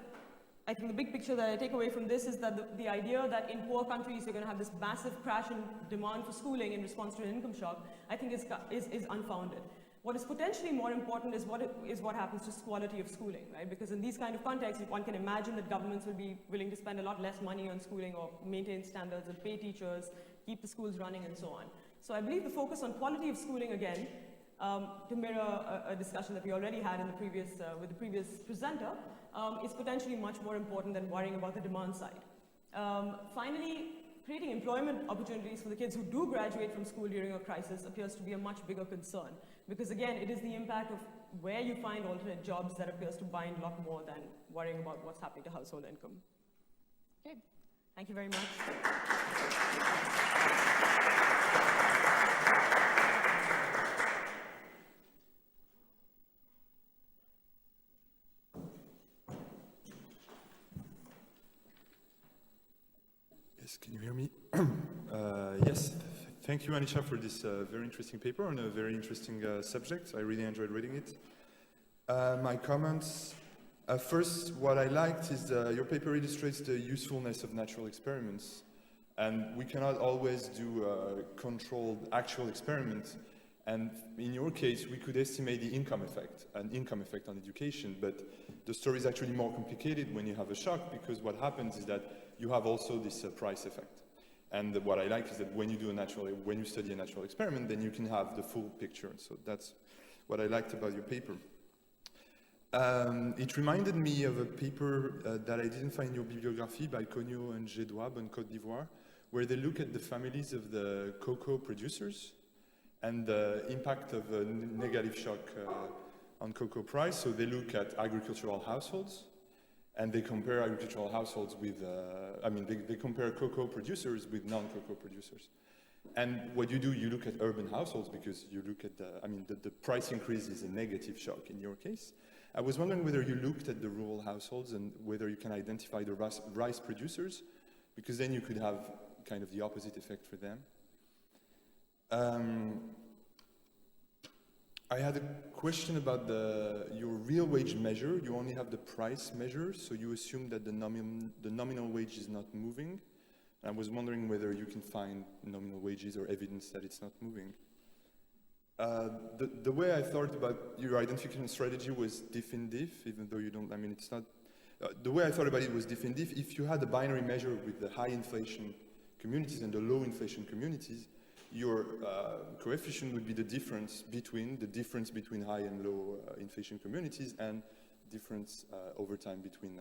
I think the big picture that I take away from this is that the idea that in poor countries you're going to have this massive crash in demand for schooling in response to an income shock, I think is unfounded. What is potentially more important is what happens to quality of schooling, right? Because in these kind of contexts, one can imagine that governments will be willing to spend a lot less money on schooling or maintain standards and pay teachers, keep the schools running and so on. So I believe the focus on quality of schooling again, to mirror a discussion that we already had in with the previous presenter, is potentially much more important than worrying about the demand side. Finally, creating employment opportunities for the kids who do graduate from school during a crisis appears to be a much bigger concern. Because again, it is the impact of where you find alternate jobs that appears to bind a lot more than worrying about what's happening to household income. Okay, thank you very much. Yes, can you hear me? Yes, thank you, Anisha, for this very interesting paper on a very interesting subject. I really enjoyed reading it. My comments, first, what I liked is your paper illustrates the usefulness of natural experiments. And we cannot always do controlled actual experiments. And in your case, we could estimate the income effect, an income effect on education, but the story is actually more complicated when you have a shock, because what happens is that you have also this price effect. And what I like is that when you study a natural experiment, then you can have the full picture. So that's what I liked about your paper. It reminded me of a paper that I didn't find in your bibliography by Colonial and Gédouab in Côte d'Ivoire, where they look at the families of the cocoa producers and the impact of a negative shock on cocoa price. So they look at agricultural households, and they compare agricultural households with, they compare cocoa producers with non-cocoa producers. And what you do, you look at urban households because you look at the price increase is a negative shock in your case. I was wondering whether you looked at the rural households and whether you can identify the rice producers, because then you could have kind of the opposite effect for them. I had a question about your real wage measure. You only have the price measure, so you assume that the nominal wage is not moving. I was wondering whether you can find nominal wages or evidence that it's not moving. The way I thought about your identification strategy was diff in diff, even though you don't, it's not, the way I thought about it was diff in diff. If you had a binary measure with the high inflation communities and the low inflation communities, your coefficient would be the difference between high and low inflation communities and difference over time between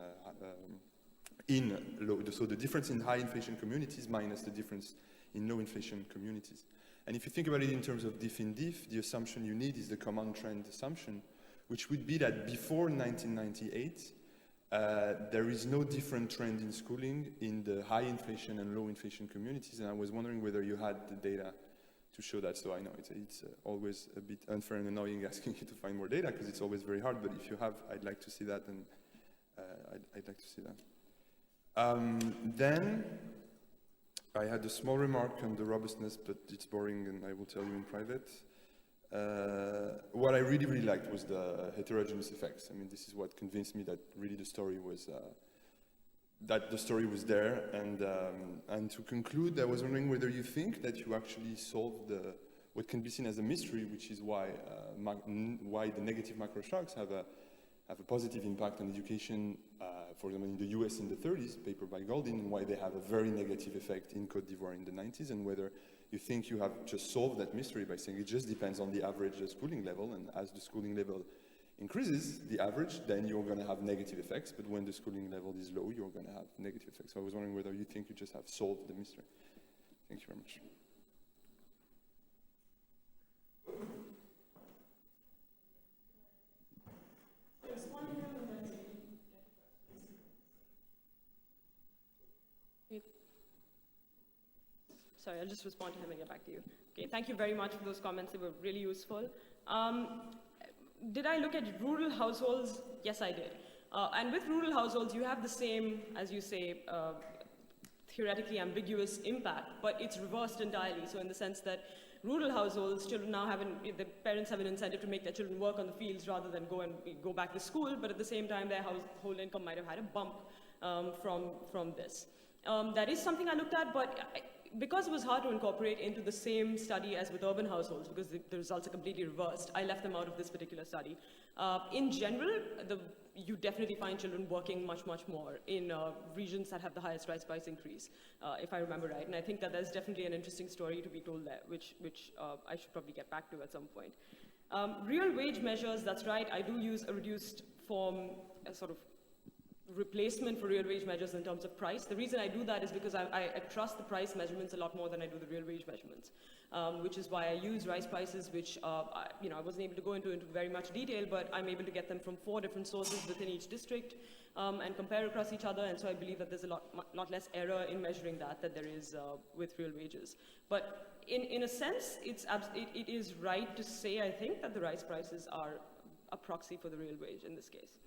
so the difference in high inflation communities minus the difference in low inflation communities. And if you think about it in terms of diff in diff, the assumption you need is the common trend assumption, which would be that before 1998, there is no different trend in schooling in the high inflation and low inflation communities. And I was wondering whether you had the data to show that. So I know it's always a bit unfair and annoying asking you to find more data because it's always very hard. But if you have, I'd like to see that, and I'd like to see that. Then I had a small remark on the robustness, but it's boring and I will tell you in private. What I really, really liked was the heterogeneous effects. This is what convinced me that really the story was there. And to conclude, I was wondering whether you think that you actually solved what can be seen as a mystery, which is why the negative macro shocks have a positive impact on education, for example, in the US in the 30s, paper by Goldin, and why they have a very negative effect in Côte d'Ivoire in the 90s, and whether you think you have just solved that mystery by saying it just depends on the average schooling level, and as the schooling level increases, the average, then you're going to have negative effects, but when the schooling level is low, you're going to have negative effects. So I was wondering whether you think you just have solved the mystery. Thank you very much. Sorry, I'll just respond to him and get back to you. Okay, thank you very much for those comments. They were really useful. Did I look at rural households? Yes, I did. And with rural households, you have the same, as you say, theoretically ambiguous impact, but it's reversed entirely. So in the sense that rural households, children now the parents have an incentive to make their children work on the fields rather than go back to school, but at the same time, their household income might have had a bump from this. That is something I looked at, but because it was hard to incorporate into the same study as with urban households, because the results are completely reversed, I left them out of this particular study. In general, you definitely find children working much, much more in regions that have the highest rice price increase, if I remember right. And I think that there's definitely an interesting story to be told there, which I should probably get back to at some point. Real wage measures, that's right, I do use a reduced form, a sort of replacement for real wage measures in terms of price. The reason I do that is because I trust the price measurements a lot more than I do the real wage measurements, which is why I use rice prices, which I wasn't able to go into very much detail, but I'm able to get them from 4 different sources within each district and compare across each other, and so I believe that there's a lot less error in measuring that there is with real wages. But in a sense, it is right to say, I think, that the rice prices are a proxy for the real wage in this case.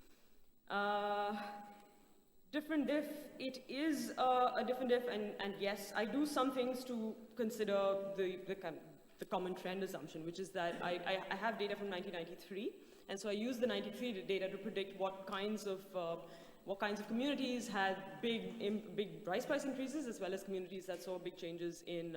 Different diff, it is a different diff, and yes, I do some things to consider the common trend assumption, which is that I have data from 1993, and so I use the 93 data to predict what kinds of communities had big rice price increases, as well as communities that saw big changes in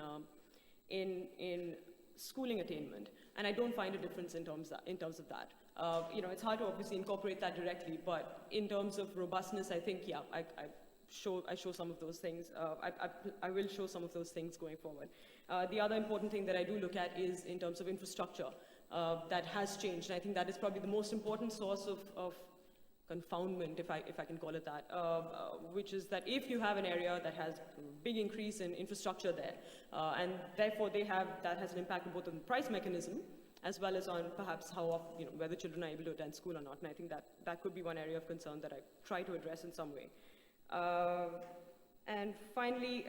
schooling attainment, and I don't find a difference in terms of that. It's hard to obviously incorporate that directly, but in terms of robustness, I think, yeah, I show some of those things. I will show some of those things going forward. The other important thing that I do look at is in terms of infrastructure. that has changed. And I think that is probably the most important source of confoundment, if I can call it that, which is that if you have an area that has a big increase in infrastructure there, and therefore that has an impact both on the price mechanism as well as on perhaps how, whether children are able to attend school or not. And I think that could be one area of concern that I try to address in some way. And finally,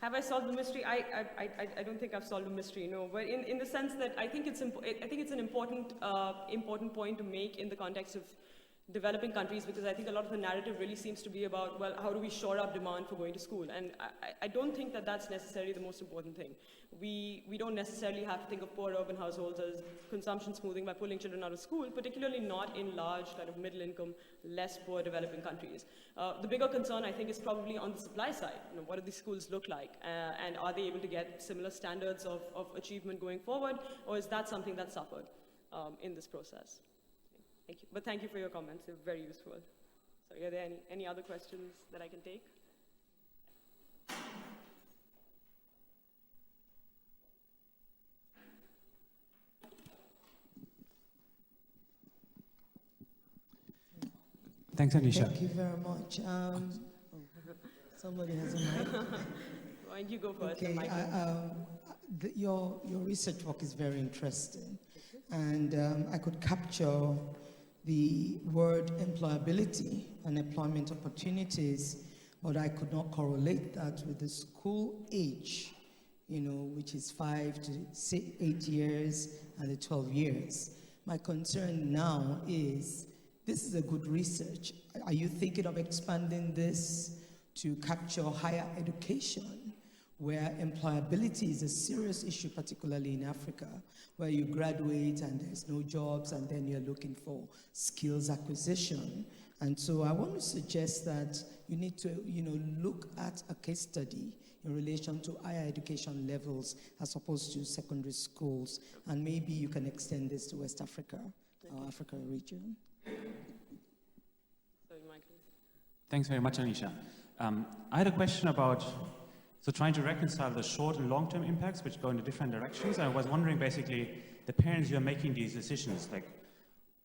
have I solved the mystery? I don't think I've solved the mystery, no. But in the sense that I think it's an important point to make in the context of developing countries, because I think a lot of the narrative really seems to be about, well, how do we shore up demand for going to school? And I don't think that that's necessarily the most important thing. We don't necessarily have to think of poor urban households as consumption smoothing by pulling children out of school, particularly not in large kind of middle income, less poor developing countries. The bigger concern, I think, is probably on the supply side. What do these schools look like? And are they able to get similar standards of achievement going forward? Or is that something that suffered in this process? Thank you. But thank you for your comments. They're very useful. So are there any other questions that I can take? Thanks, Anisha. Thank you very much. Somebody has a mic. Why don't you go first? Okay, your research work is very interesting, and I could capture the word employability and employment opportunities, but I could not correlate that with the school age, which is 5 to 8 years and the 12 years. My concern now is, this is a good research. Are you thinking of expanding this to capture higher education, where employability is a serious issue, particularly in Africa, where you graduate and there's no jobs, and then you're looking for skills acquisition? And so I want to suggest that you need to, look at a case study in relation to higher education levels as opposed to secondary schools, and maybe you can extend this to West Africa, or Africa region. Sorry, Michael. Thanks very much, Anisha. I had a question about trying to reconcile the short and long-term impacts, which go in different directions. I was wondering, basically, the parents who are making these decisions, like,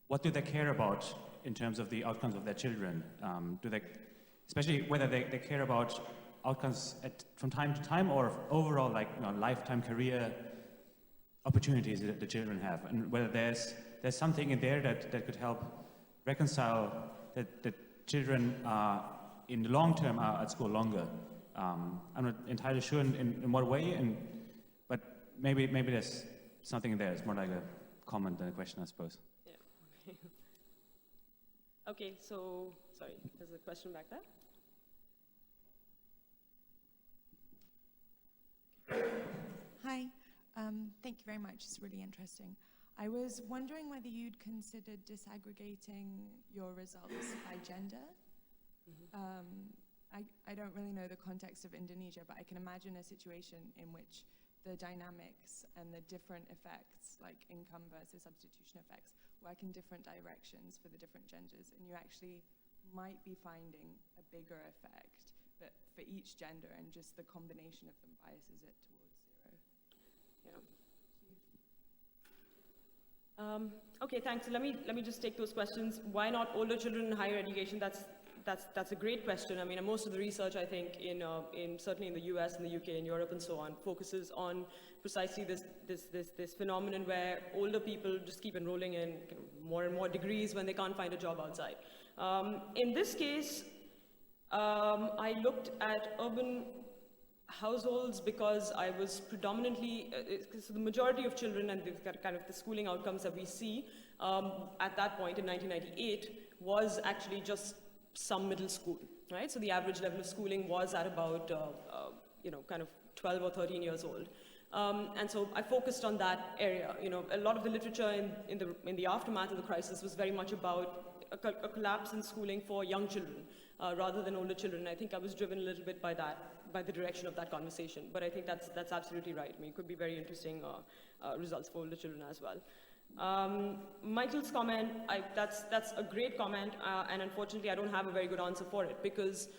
what do they care about in terms of the outcomes of their children? Do they, especially whether they care about outcomes from time to time, or overall, like, lifetime career opportunities that the children have, and whether there's something in there that could help reconcile that the children in the long term are at school longer. I'm not entirely sure in what way, but maybe there's something in there. It's more like a comment than a question, I suppose. Yeah. Okay, so, sorry, there's a question back there. Hi, thank you very much. It's really interesting. I was wondering whether you'd considered disaggregating your results by gender. I don't really know the context of Indonesia, but I can imagine a situation in which the dynamics and the different effects, like income versus substitution effects, work in different directions for the different genders, and you actually might be finding a bigger effect but for each gender, and just the combination of them biases it towards zero. Yeah. Okay, thanks. So let me just take those questions. Why not older children in higher education? That's a great question. I mean, most of the research, I think, certainly in the US and the UK and Europe and so on, focuses on precisely this phenomenon where older people just keep enrolling in more and more degrees when they can't find a job outside. In this case, I looked at urban households because I was predominantly, so the majority of children and the kind of the schooling outcomes that we see at that point in 1998 was actually just some middle school, right? So the average level of schooling was at about, kind of 12 or 13 years old. And so I focused on that area. A lot of the literature in the aftermath of the crisis was very much about a collapse in schooling for young children rather than older children. I think I was driven a little bit by the direction of that conversation. But I think that's absolutely right. I mean, it could be very interesting results for older children as well. Michael's comment, that's a great comment, and unfortunately I don't have a very good answer for it, because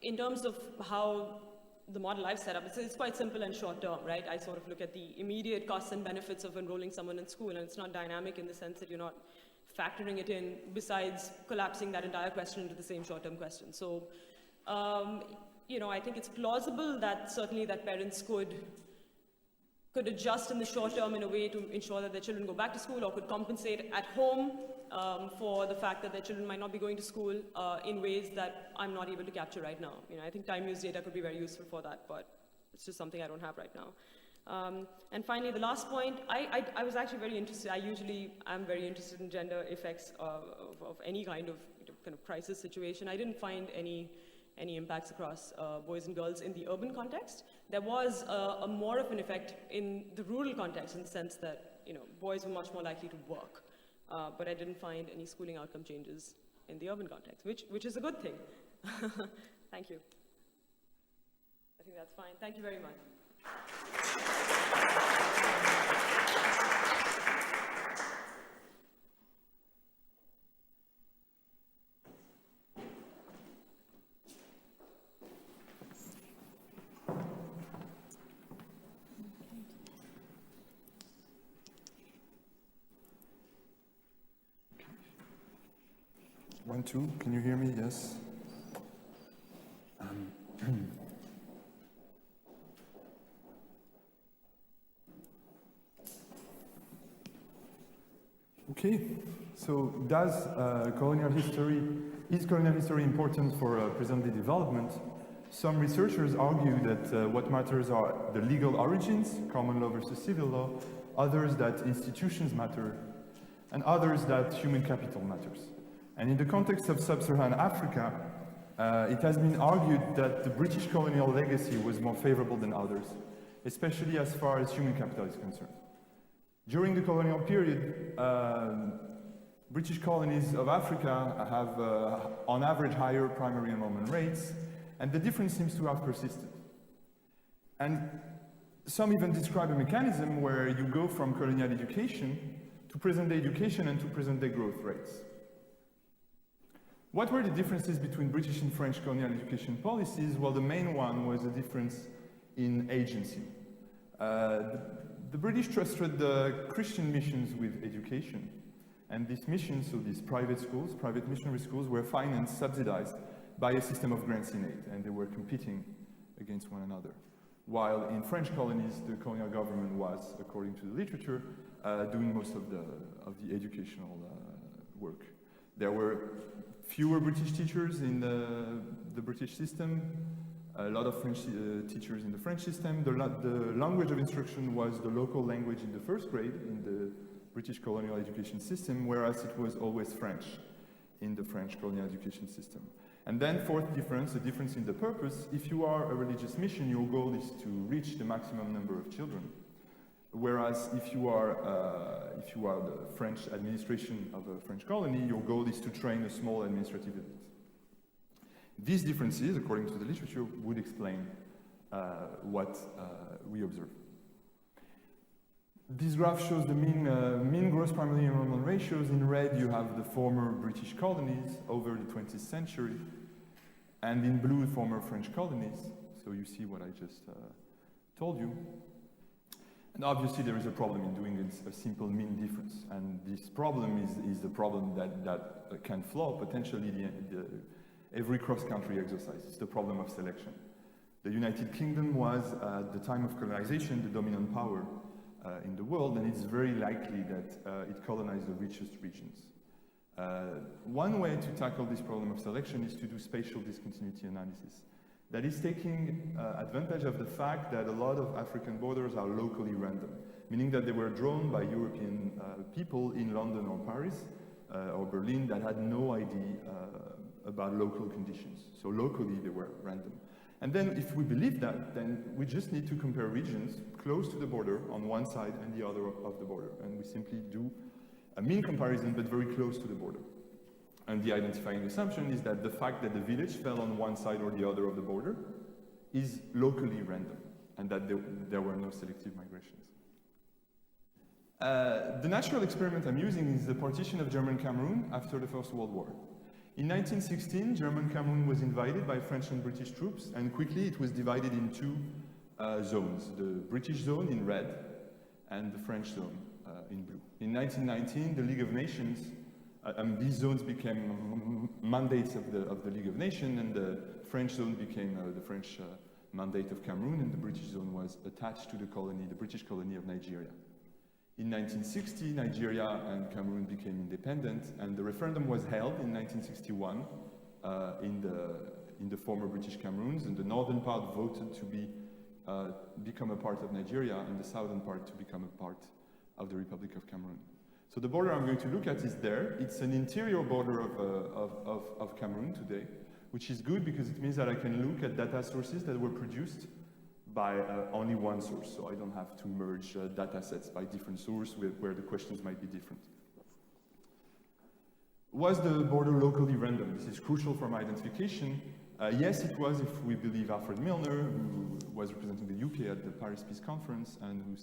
in terms of how the model I've set up, it's quite simple and short term, right? I sort of look at the immediate costs and benefits of enrolling someone in school, and it's not dynamic in the sense that you're not factoring it in besides collapsing that entire question into the same short-term question. So, you know, I think it's plausible that certainly that parents could adjust in the short term in a way to ensure that their children go back to school, or could compensate at home for the fact that their children might not be going to school in ways that I'm not able to capture right now. You know, I think time use data could be very useful for that, but it's just something I don't have right now. And finally, the last point, I was actually very interested. I usually am very interested in gender effects of any kind of crisis situation. I didn't find any impacts across boys and girls in the urban context. There was a more of an effect in the rural context, in the sense that, you know, boys were much more likely to work. But I didn't find any schooling outcome changes in the urban context, which is a good thing. Thank you. I think that's fine. Thank you very much. One, two, can you hear me? Yes. Okay, so is colonial history important for present-day development? Some researchers argue that what matters are the legal origins, common law versus civil law, others that institutions matter, and others that human capital matters. And in the context of sub-Saharan Africa, it has been argued that the British colonial legacy was more favorable than others, especially as far as human capital is concerned. During the colonial period, British colonies of Africa have, on average, higher primary enrollment rates, and the difference seems to have persisted. And some even describe a mechanism where you go from colonial education to present-day education and to present-day growth rates. What were the differences between British and French colonial education policies? Well, the main one was a difference in agency. The British trusted the Christian missions with education. And these missions, so these private schools, private missionary schools, were financed, subsidized by a system of grants in aid, and they were competing against one another. While in French colonies, the colonial government was, according to the literature, doing most of the educational work. There were fewer British teachers in the British system, a lot of French teachers in the French system. The language of instruction was the local language in the first grade in the British colonial education system, whereas it was always French in the French colonial education system. And then fourth difference, the difference in the purpose. If you are a religious mission, your goal is to reach the maximum number of children. Whereas if you are the French administration of a French colony, your goal is to train a small administrative unit. These differences, according to the literature, would explain what we observe. This graph shows the mean gross primary enrollment ratios. In red, you have the former British colonies over the 20th century, and in blue, former French colonies. So you see what I just told you. And obviously, there is a problem in doing a simple mean difference. And this problem is the problem that can flaw potentially every cross-country exercise. It's the problem of selection. The United Kingdom was, at the time of colonization, the dominant power in the world, and it's very likely that it colonized the richest regions. One way to tackle this problem of selection is to do spatial discontinuity analysis. That is taking advantage of the fact that a lot of African borders are locally random, meaning that they were drawn by European people in London or Paris or Berlin that had no idea about local conditions. So locally they were random. And then if we believe that, then we just need to compare regions close to the border on one side and the other of the border. And we simply do a mean comparison, but very close to the border. And the identifying assumption is that the fact that the village fell on one side or the other of the border is locally random, and that there were no selective migrations. The natural experiment I'm using is the partition of German Cameroon after the First World War. In 1916, German Cameroon was invaded by French and British troops, and quickly it was divided in two zones, the British zone in red and the French zone in blue. In 1919, the League of Nations, these zones became mandates of the League of Nations, and the French zone became the French mandate of Cameroon, and the British zone was attached to the colony, the British colony of Nigeria. In 1960, Nigeria and Cameroon became independent, and the referendum was held in 1961 in the former British Cameroons, and the northern part voted to become a part of Nigeria, and the southern part to become a part of the Republic of Cameroon. So the border I'm going to look at is there. It's an interior border of Cameroon today, which is good because it means that I can look at data sources that were produced by only one source, so I don't have to merge data sets by different sources where the questions might be different. Was the border locally random? This is crucial for my identification. Yes, it was, if we believe Alfred Milner, who was representing the UK at the Paris Peace Conference, and who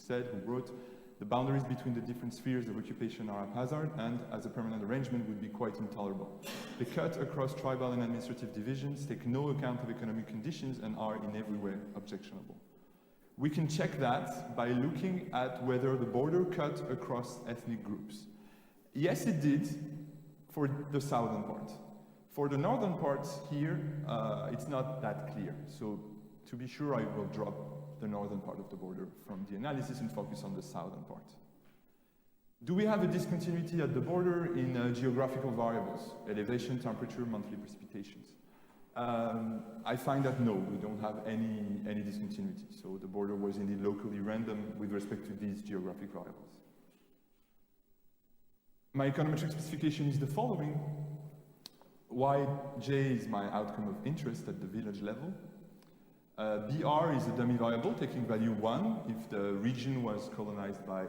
wrote, the boundaries between the different spheres of occupation are haphazard and, as a permanent arrangement, would be quite intolerable. They cut across tribal and administrative divisions, take no account of economic conditions, and are in every way objectionable. We can check that by looking at whether the border cut across ethnic groups. Yes, it did for the southern part. For the northern part here, it's not that clear. So to be sure, I will drop the northern part of the border from the analysis and focus on the southern part. Do we have a discontinuity at the border in geographical variables, elevation, temperature, monthly precipitations? I find that no, we don't have any discontinuity. So the border was indeed locally random with respect to these geographic variables. My econometric specification is the following. Yj is my outcome of interest at the village level. BR is a dummy variable taking value 1 if the region was colonized by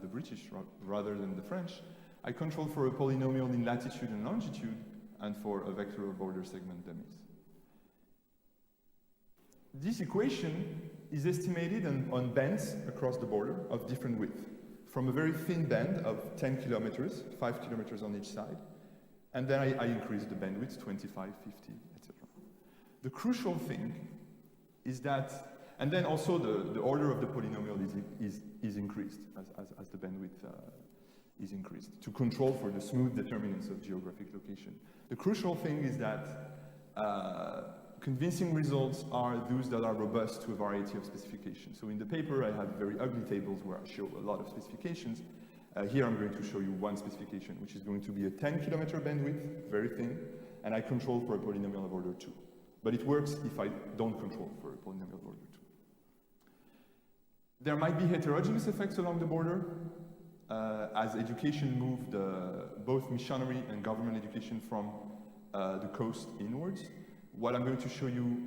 the British rather than the French. I control for a polynomial in latitude and longitude and for a vector of border segment dummies. This equation is estimated on bands across the border of different width, from a very thin band of 10 kilometers, 5 kilometers on each side, and then I increase the bandwidth, 25, 50, etc. The crucial thing is that, and then also the order of the polynomial is increased as the bandwidth is increased to control for the smooth determinants of geographic location. The crucial thing is that convincing results are those that are robust to a variety of specifications. So in the paper, I have very ugly tables where I show a lot of specifications. Here I'm going to show you one specification, which is going to be a 10-kilometer bandwidth, very thin, and I control for a polynomial of order 2. But it works if I don't control for a polynomial of order 2. There might be heterogeneous effects along the border as education moved both missionary and government education from the coast inwards. What I'm going to show you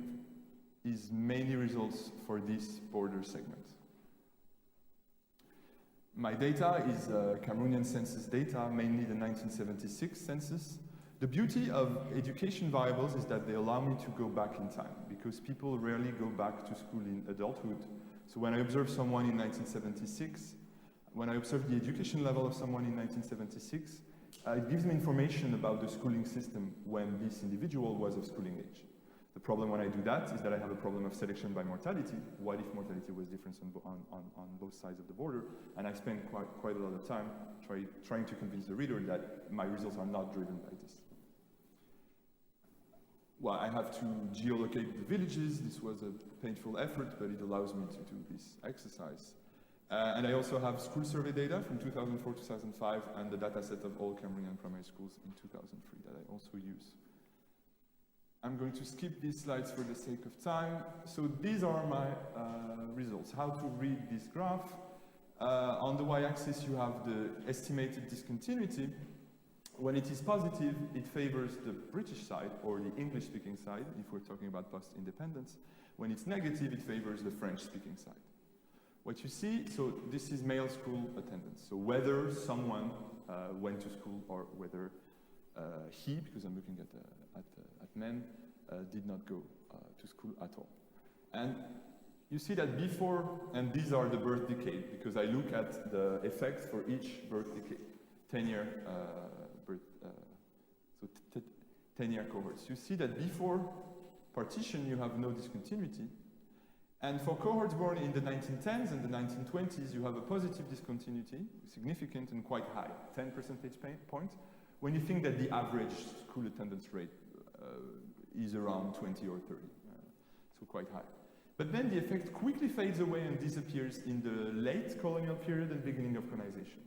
is mainly results for this border segment. My data is Cameroonian census data, mainly the 1976 census. The beauty of education variables is that they allow me to go back in time, because people rarely go back to school in adulthood. So when I observe someone in 1976, when I observe the education level of someone in 1976, it gives me information about the schooling system when this individual was of schooling age. The problem when I do that is that I have a problem of selection by mortality. What if mortality was different on both sides of the border? And I spend quite a lot of time trying to convince the reader that my results are not driven by this. Well, I have to geolocate the villages. This was a painful effort, but it allows me to do this exercise. And I also have school survey data from 2004-2005 and the data set of all Cameroonian primary schools in 2003 that I also use. I'm going to skip these slides for the sake of time. So these are my results. How to read this graph. On the y-axis, you have the estimated discontinuity. When it is positive, it favors the British side, or the English-speaking side, if we're talking about post-independence. When it's negative, it favors the French-speaking side. What you see, so this is male school attendance. So whether someone went to school or whether he, because I'm looking at men, did not go to school at all. And you see that before, and these are the birth decade, because I look at the effects for each birth decade, 10-year birth. So 10-year cohorts. You see that before partition, you have no discontinuity. And for cohorts born in the 1910s and the 1920s, you have a positive discontinuity, significant and quite high, 10 percentage points, when you think that the average school attendance rate is around 20 or 30, so quite high. But then the effect quickly fades away and disappears in the late colonial period and beginning of colonization.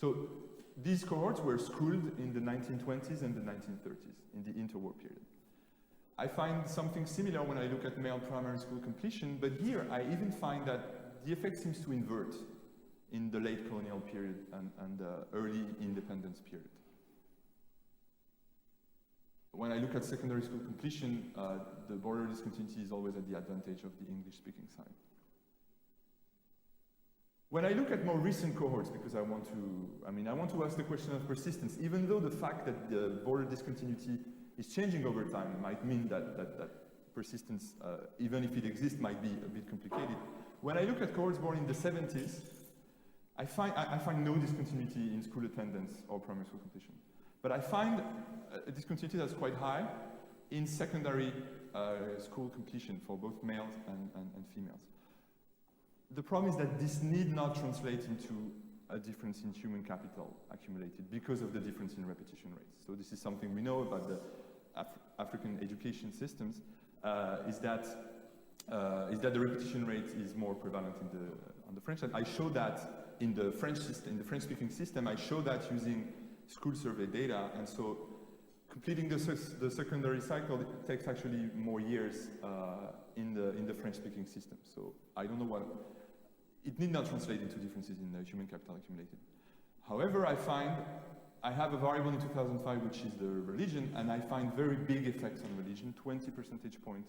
So these cohorts were schooled in the 1920s and the 1930s, in the interwar period. I find something similar when I look at male primary school completion, but here I even find that the effect seems to invert in the late colonial period and early independence period. When I look at secondary school completion, the border discontinuity is always at the advantage of the English-speaking side. When I look at more recent cohorts, because I want to ask the question of persistence, even though the fact that the border discontinuity is changing over time might mean that persistence, even if it exists, might be a bit complicated. When I look at cohorts born in the 70s, I find no discontinuity in school attendance or primary school completion. But I find a discontinuity that's quite high in secondary school completion for both males and females. The problem is that this need not translate into a difference in human capital accumulated because of the difference in repetition rates. So this is something we know about the African education systems, is that the repetition rate is more prevalent on the French side. I show that in the French system, in the French-speaking system, I show that using school survey data, and so completing the secondary cycle, it takes actually more years in the French-speaking system. So I don't know what, it need not translate into differences in the human capital accumulated. However, I have a variable in 2005, which is the religion, and I find very big effects on religion, 20 percentage point,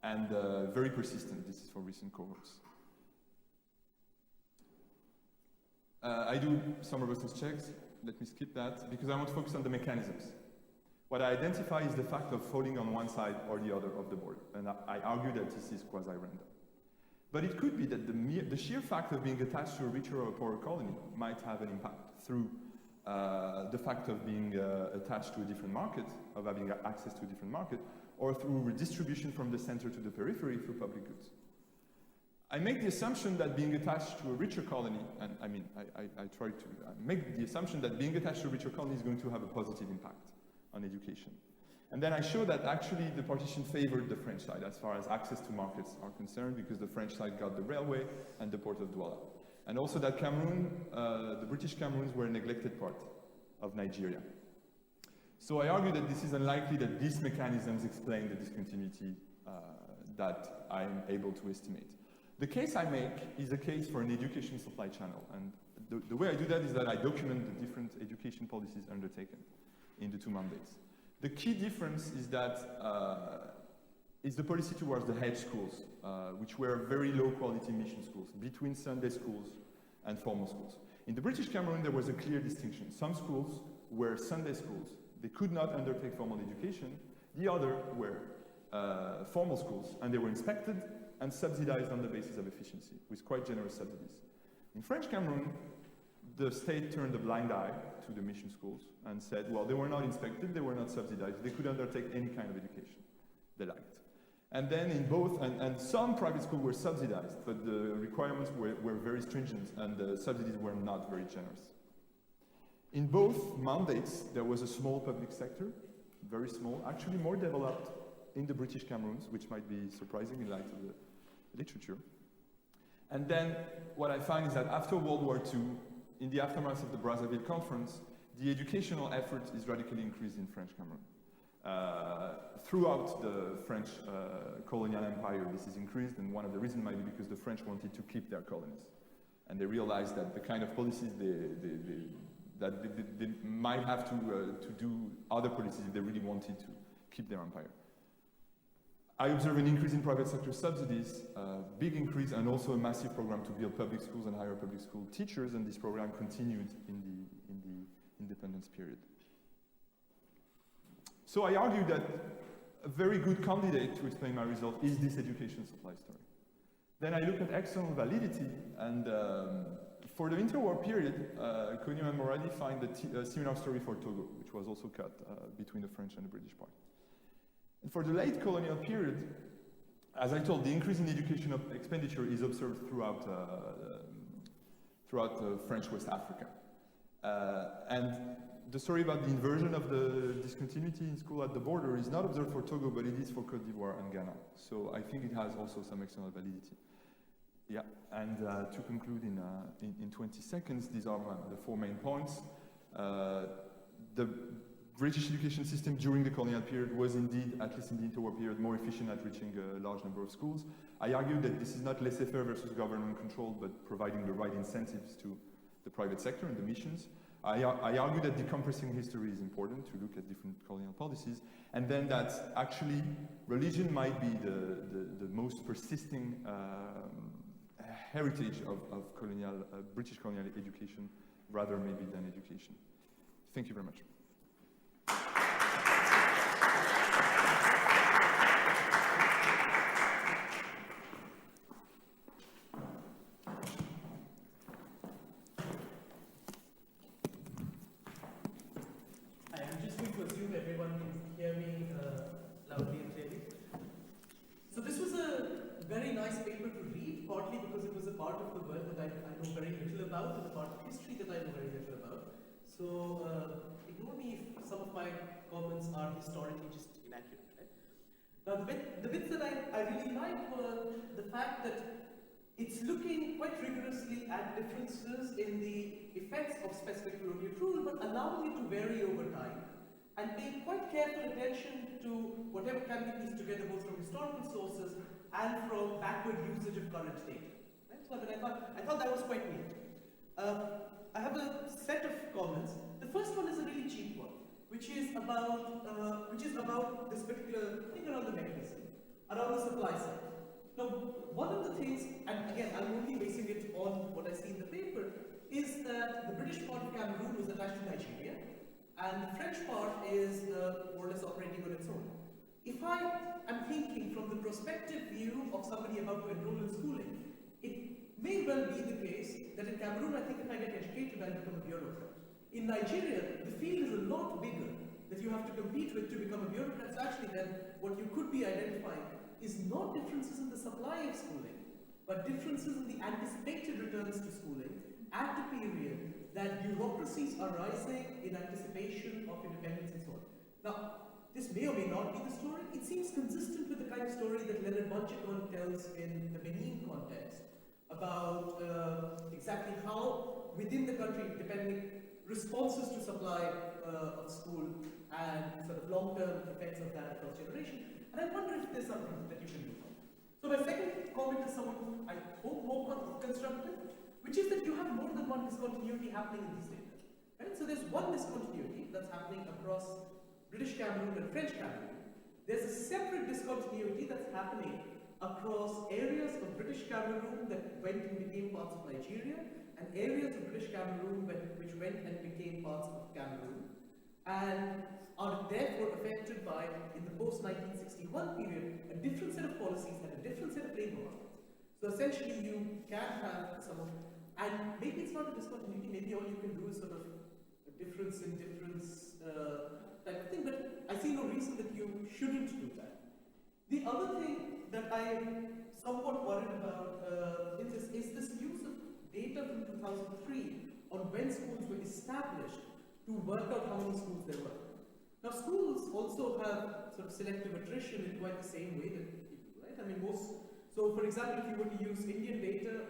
and very persistent. This is for recent cohorts. I do some robustness checks. Let me skip that, because I want to focus on the mechanisms. What I identify is the fact of falling on one side or the other of the board, and I argue that this is quasi-random. But it could be that the sheer fact of being attached to a richer or poorer colony might have an impact through the fact of being attached to a different market, of having access to a different market, or through redistribution from the center to the periphery through public goods. I make the assumption that being attached to a richer colony, and I try to make the assumption that being attached to a richer colony is going to have a positive impact on education. And then I show that actually the partition favored the French side as far as access to markets are concerned, because the French side got the railway and the port of Douala. And also that Cameroon, the British Cameroons were a neglected part of Nigeria. So I argue that this is unlikely that these mechanisms explain the discontinuity that I'm able to estimate. The case I make is a case for an education supply channel, and the way I do that is that I document the different education policies undertaken in the two mandates. The key difference is that is the policy towards the hedge schools, which were very low quality mission schools between Sunday schools and formal schools. In the British Cameroon, there was a clear distinction. Some schools were Sunday schools. They could not undertake formal education. The other were formal schools, and they were inspected and subsidized on the basis of efficiency, with quite generous subsidies. In French Cameroon, the state turned a blind eye to the mission schools and said, well, they were not inspected, they were not subsidized, they could undertake any kind of education they liked. And then in both, and some private schools were subsidized, but the requirements were very stringent and the subsidies were not very generous. In both mandates, there was a small public sector, very small, actually more developed in the British Cameroons, which might be surprising in light of the literature. And then what I find is that after World War II, in the aftermath of the Brazzaville Conference, the educational effort is radically increased in French Cameroon. Throughout the French colonial empire, this is increased, and one of the reasons might be because the French wanted to keep their colonies. And they realized that the kind of policies they might have to do other policies if they really wanted to keep their empire. I observe an increase in private sector subsidies, big increase, and also a massive program to build public schools and hire public school teachers, and this program continued in the independence period. So I argue that a very good candidate to explain my result is this education supply story. Then I look at external validity, and For the interwar period, Colonial and Moradi find a similar story for Togo, which was also cut between the French and the British part. And for the late colonial period, as I told, the increase in education expenditure is observed throughout French West Africa. And the story about the inversion of the discontinuity in school at the border is not observed for Togo, but it is for Cote d'Ivoire and Ghana. So I think it has also some external validity. Yeah, and to conclude in 20 seconds, these are the 4 main points. The British education system during the colonial period was indeed, at least in the interwar period, more efficient at reaching a large number of schools. I argue that this is not laissez-faire versus government control, but providing the right incentives to the private sector and the missions. I argue that decompressing history is important to look at different colonial policies, and then that actually religion might be the most persisting heritage of colonial, British colonial education, rather maybe than education. Thank you very much. I'm just going to assume everyone can hear me loudly and clearly. So this was a very nice paper to read, partly because it was a part of the world that I know very little about, and a part of history that I know very little about. So ignore me if some of my comments are historically just inaccurate. Right? Now the bits that I really liked were the fact that it's looking quite rigorously at differences in the effects of specific colonial rule, but allowing it to vary over time, and paying quite careful attention to whatever can be pieced together both from historical sources and from backward usage of current data. Right? So I thought that was quite neat. I have a set of comments. The first one is a really cheap one, which is about this particular thing around the mechanism, around the supply side. Now, one of the things, and again, I'm only basing it on what I see in the paper, is that the British part of Cameroon was attached to Nigeria, and the French part is more or less operating on its own. If I am thinking from the prospective view of somebody about to enroll in schooling, it may well be the case that in Cameroon, I think if I get educated, I'll become a bureaucrat. In Nigeria, the field is a lot bigger that you have to compete with to become a bureaucrat. So actually then, what you could be identifying is not differences in the supply of schooling, but differences in the anticipated returns to schooling at a period that bureaucracies are rising in anticipation of independence and so on. Now, this may or may not be the story. It seems consistent with the kind of story that Leonard Bunchicon tells in the Benin context about exactly how within the country, depending responses to supply of school and sort of long-term effects of that across generation. And I wonder if there's something that you can do. So my second comment is somewhat, I hope, more constructive, which is that you have more than one discontinuity happening in these data. Right? So there's one discontinuity that's happening across British Cameroon and French Cameroon. There's a separate discontinuity that's happening across areas of British Cameroon that went and became parts of Nigeria, and areas of British Cameroon which went and became parts of Cameroon, and are therefore affected by, in the post-1961 period, a different set of policies and a different set of labor markets. So essentially you can have some of, and maybe it's not a discontinuity, maybe all you can do is sort of a difference in difference type of thing, but I see no reason that you shouldn't do that. The other thing that I'm somewhat worried about is this use of data from 2003 on when schools were established to work out how many schools there were. Now, schools also have sort of selective attrition in quite the same way that people do, right? I mean, so for example, if you were to use Indian data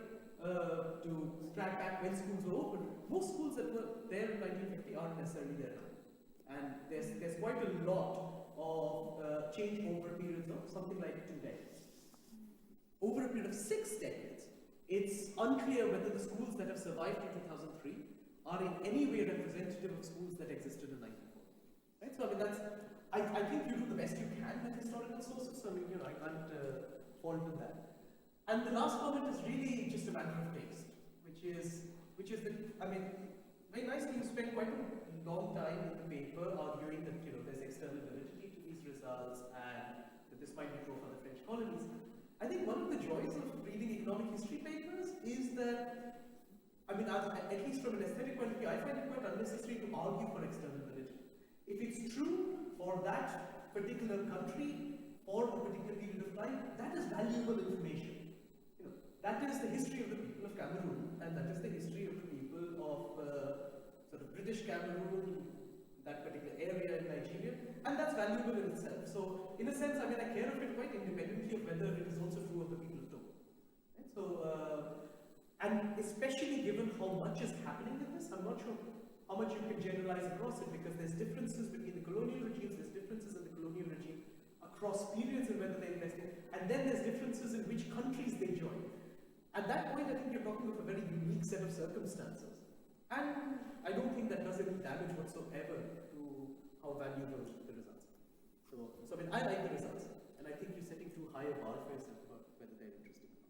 to track back when schools were open, most schools that were there in 1950 aren't necessarily there now. And there's quite a lot of change over periods of something like 2 decades. Over a period of 6 decades, it's unclear whether the schools that have survived in 2003 are in any way representative of schools that existed in 1940. Right? So I mean, I think you do the best you can with historical sources. So I mean, I can't fault in that. And the last comment is really just a matter of taste, which is that, I mean, very nicely you spent quite a long time in the paper arguing that there's external validity to these results and that this might be true for the French colonies. I think one of the joys of reading economic history papers is that, I mean, as at least from an aesthetic point of view, I find it quite unnecessary to argue for external religion. If it's true for that particular country, for a particular period of time, that is valuable information. You know, that is the history of the people of Cameroon, and that is the history of the people of sort of British Cameroon, that particular area in Nigeria, and that's valuable in itself. So, in a sense, I mean, I care of it quite independently of whether it is also true of the people of Togo. Right? So, and especially given how much is happening in this, I'm not sure how much you can generalize across it, because there's differences between the colonial regimes, there's differences in the colonial regime across periods and whether they're investing, and then there's differences in which countries they join. At that point, I think you're talking of a very unique set of circumstances. And I don't think that does any damage whatsoever to how valuable the results are. So I mean, I like the results, and I think you're setting too high a bar for yourself about whether they're interesting or not.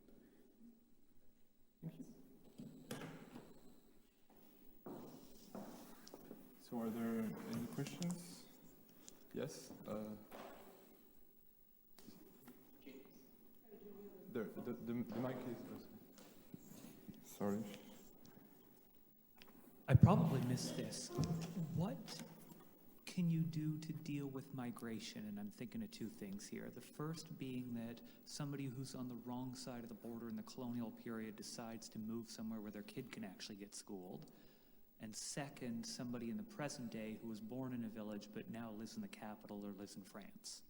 Thank you. So are there any questions? Yes? The mic is... Sorry. I probably missed this. What can you do to deal with migration? And I'm thinking of two things here. The first being that somebody who's on the wrong side of the border in the colonial period decides to move somewhere where their kid can actually get schooled. And second, somebody in the present day who was born in a village but now lives in the capital or lives in France.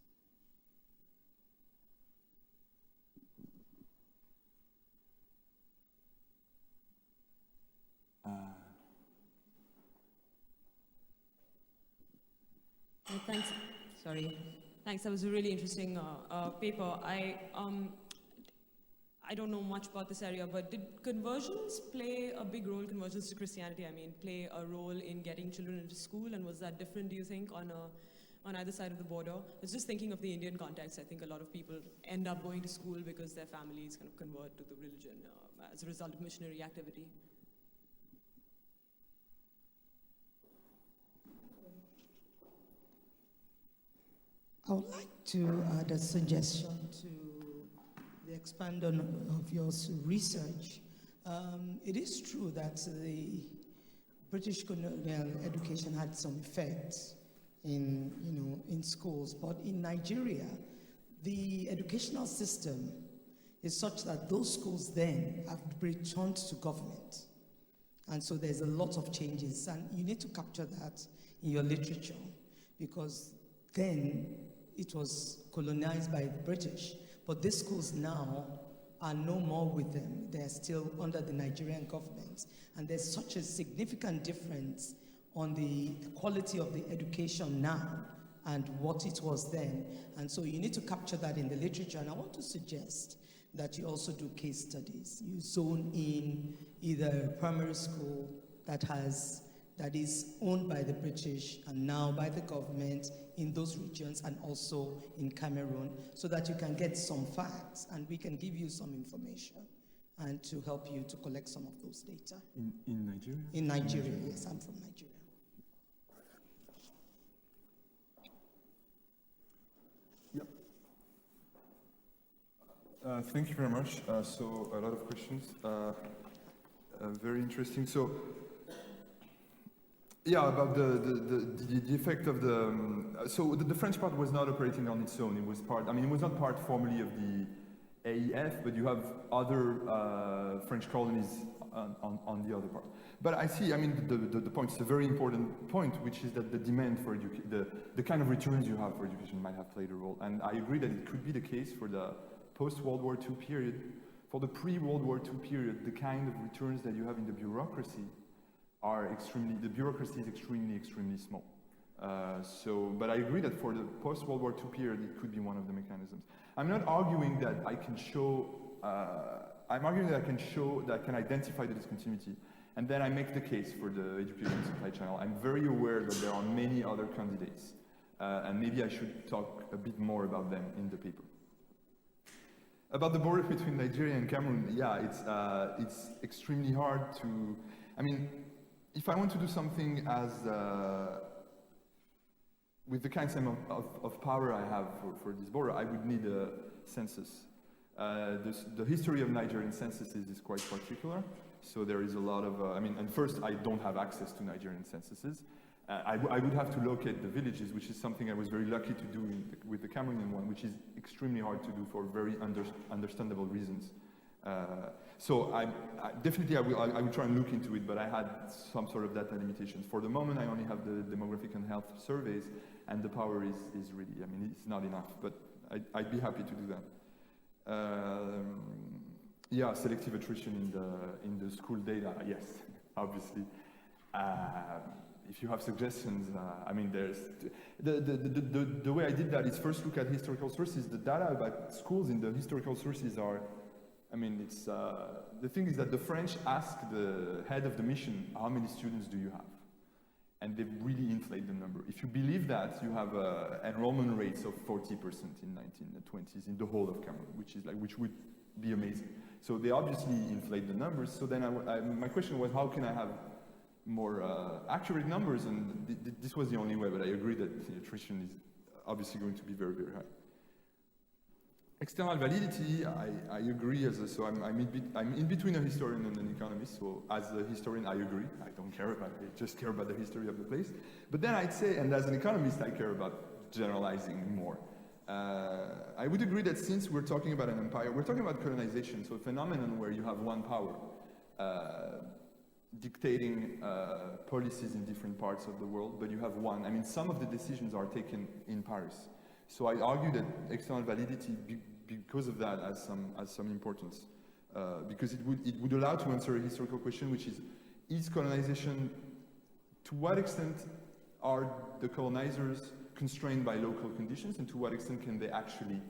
Thanks. Sorry. Thanks. That was a really interesting paper. I don't know much about this area, but did conversions play a big role, conversions to Christianity, I mean, play a role in getting children into school? And was that different, do you think, on either side of the border? I was just thinking of the Indian context. I think a lot of people end up going to school because their families kind of convert to the religion as a result of missionary activity. I would like to add a suggestion to the expandon of your research. It is true that the British colonial education had some effects in schools, but in Nigeria, the educational system is such that those schools then have returned to government. And so there's a lot of changes, and you need to capture that in your literature, because then it was colonized by the British, but these schools now are no more with them. They're still under the Nigerian government. And there's such a significant difference on the quality of the education now and what it was then. And so you need to capture that in the literature. And I want to suggest that you also do case studies. You zone in either a primary school that is owned by the British and now by the government in those regions, and also in Cameroon, so that you can get some facts and we can give you some information and to help you to collect some of those data. In Nigeria? In Nigeria, yes, I'm from Nigeria. Yep. Thank you very much. So a lot of questions, very interesting. So, yeah, about the effect of the, so the French part was not operating on its own. It was part, I mean, it was not part formally of the AEF, but you have other French colonies on the other part. But I see, I mean, the point is a very important point, which is that the demand for the kind of returns you have for education might have played a role. And I agree that it could be the case for the post-World War II period. For the pre-World War II period, the kind of returns that you have in the bureaucracy are the bureaucracy is extremely small. But I agree that for the post-World War II period, it could be one of the mechanisms. I'm not arguing that I can show, I'm arguing that I can identify the discontinuity, and then I make the case for the education supply channel. I'm very aware that there are many other candidates, and maybe I should talk a bit more about them in the paper. About the border between Nigeria and Cameroon, yeah, it's extremely hard to, I mean, if I want to do something as, with the kind of power I have for this border, I would need a census. The history of Nigerian censuses is quite particular. So there is a lot of, and first, I don't have access to Nigerian censuses. I would have to locate the villages, which is something I was very lucky to do with the Cameroonian one, which is extremely hard to do for very understandable reasons. So I will try and look into it, but I had some sort of data limitations. For the moment, I only have the demographic and health surveys, and the power is really, it's not enough, but I'd be happy to do that. Yeah, selective attrition in the school data, yes, obviously. If you have suggestions, there's the way I did that is first look at historical sources. The data about schools in the historical sources are, it's the thing is that the French ask the head of the mission, how many students do you have? And they really inflate the number. If you believe that, you have enrollment rates of 40% in 1920s in the whole of Cameroon, which would be amazing. So they obviously inflate the numbers. So then my question was, how can I have more accurate numbers? And this was the only way, but I agree that the attrition is obviously going to be very, very high. External validity, I agree. I'm in between a historian and an economist. So as a historian, I agree. I don't care about it. I just care about the history of the place. But then I'd say, and as an economist, I care about generalizing more. I would agree that since we're talking about an empire, we're talking about colonization, so a phenomenon where you have one power dictating policies in different parts of the world, but you have one. Some of the decisions are taken in Paris. So I argue that external validity, because of that, has some importance, because it would allow to answer a historical question, which is colonization, to what extent are the colonizers constrained by local conditions, and to what extent can they actually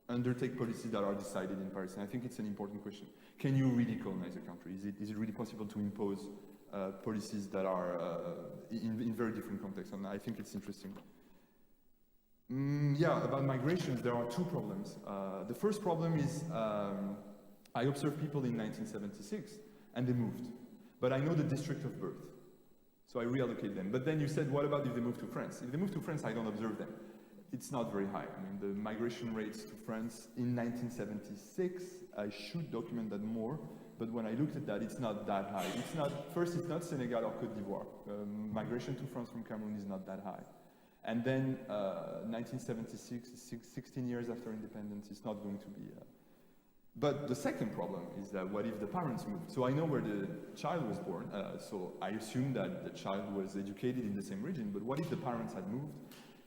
undertake policies that are decided in Paris? And I think it's an important question. Can you really colonize a country? Is it really possible to impose policies that are in very different contexts? And I think it's interesting. About migrations, there are two problems. The first problem is I observed people in 1976, and they moved. But I know the district of birth. So I reallocate them. But then you said, what about if they move to France? If they move to France, I don't observe them. It's not very high. The migration rates to France in 1976, I should document that more, but when I looked at that, it's not that high. It's not Senegal or Côte d'Ivoire. Migration to France from Cameroon is not that high. And then 1976, 16 years after independence, it's not going to be. But the second problem is that what if the parents moved? So I know where the child was born, so I assume that the child was educated in the same region, but what if the parents had moved?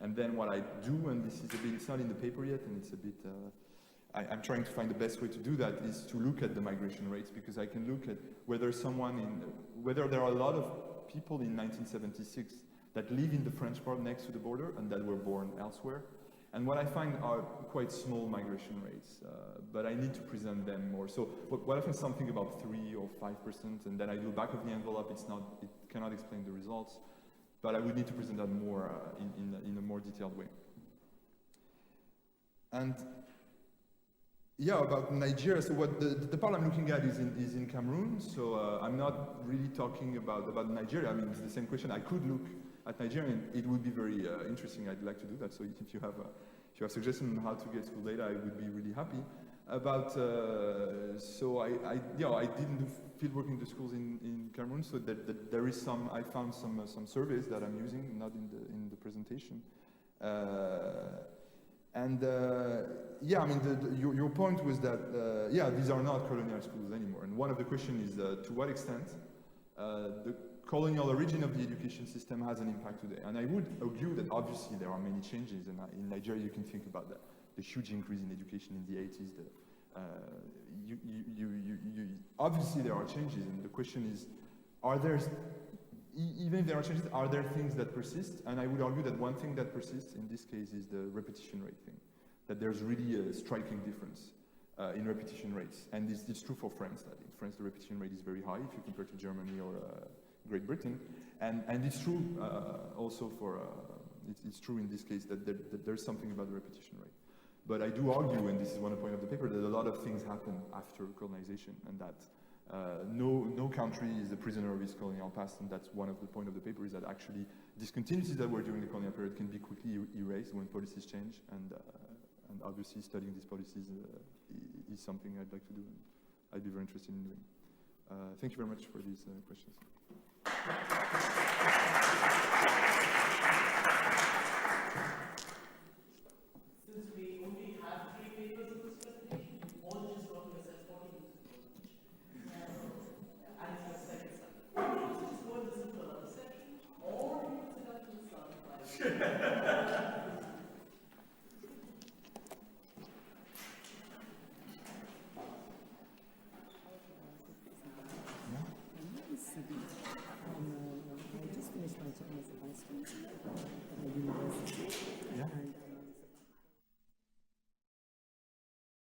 And then what I do, and this is a bit, it's not in the paper yet, and it's a bit, I'm trying to find the best way to do that, is to look at the migration rates, because I can look at whether whether there are a lot of people in 1976 that live in the French part next to the border and that were born elsewhere. And what I find are quite small migration rates, but I need to present them more. So what I find something about 3 or 5%, and then I do back of the envelope, it cannot explain the results, but I would need to present that more in a more detailed way. And about Nigeria, so what the part I'm looking at is in Cameroon, so I'm not really talking about Nigeria. It's the same question. I could look at Nigeria, and it would be very interesting. I'd like to do that. So if you have suggestions on how to get school data, I would be really happy. So I didn't do fieldwork in the schools in Cameroon. So that there is I found some surveys that I'm using, not in the presentation. Your point was that these are not colonial schools anymore. And one of the questions is to what extent the colonial origin of the education system has an impact today. And I would argue that obviously there are many changes, and in Nigeria you can think about the huge increase in education in the 80s. Obviously there are changes, and the question is, even if there are changes, are there things that persist? And I would argue that one thing that persists in this case is the repetition rate thing, that there's really a striking difference in repetition rates. And it's true for France. That in France the repetition rate is very high if you compare to Germany or Great Britain, and it's true also for it's true in this case that there's something about the repetition rate. But I do argue, and this is one point of the paper, that a lot of things happen after colonization, and that no country is a prisoner of its colonial past, and that's one of the point of the paper, is that actually discontinuities that were during the colonial period can be quickly erased when policies change, and obviously studying these policies is something I'd like to do, and I'd be very interested in doing. Thank you very much for these questions. Since we only have 3 papers in this presentation, all just got to assess 40 minutes. And it's my second session. Or you just go and listen to another session, or you can sit up to the sun.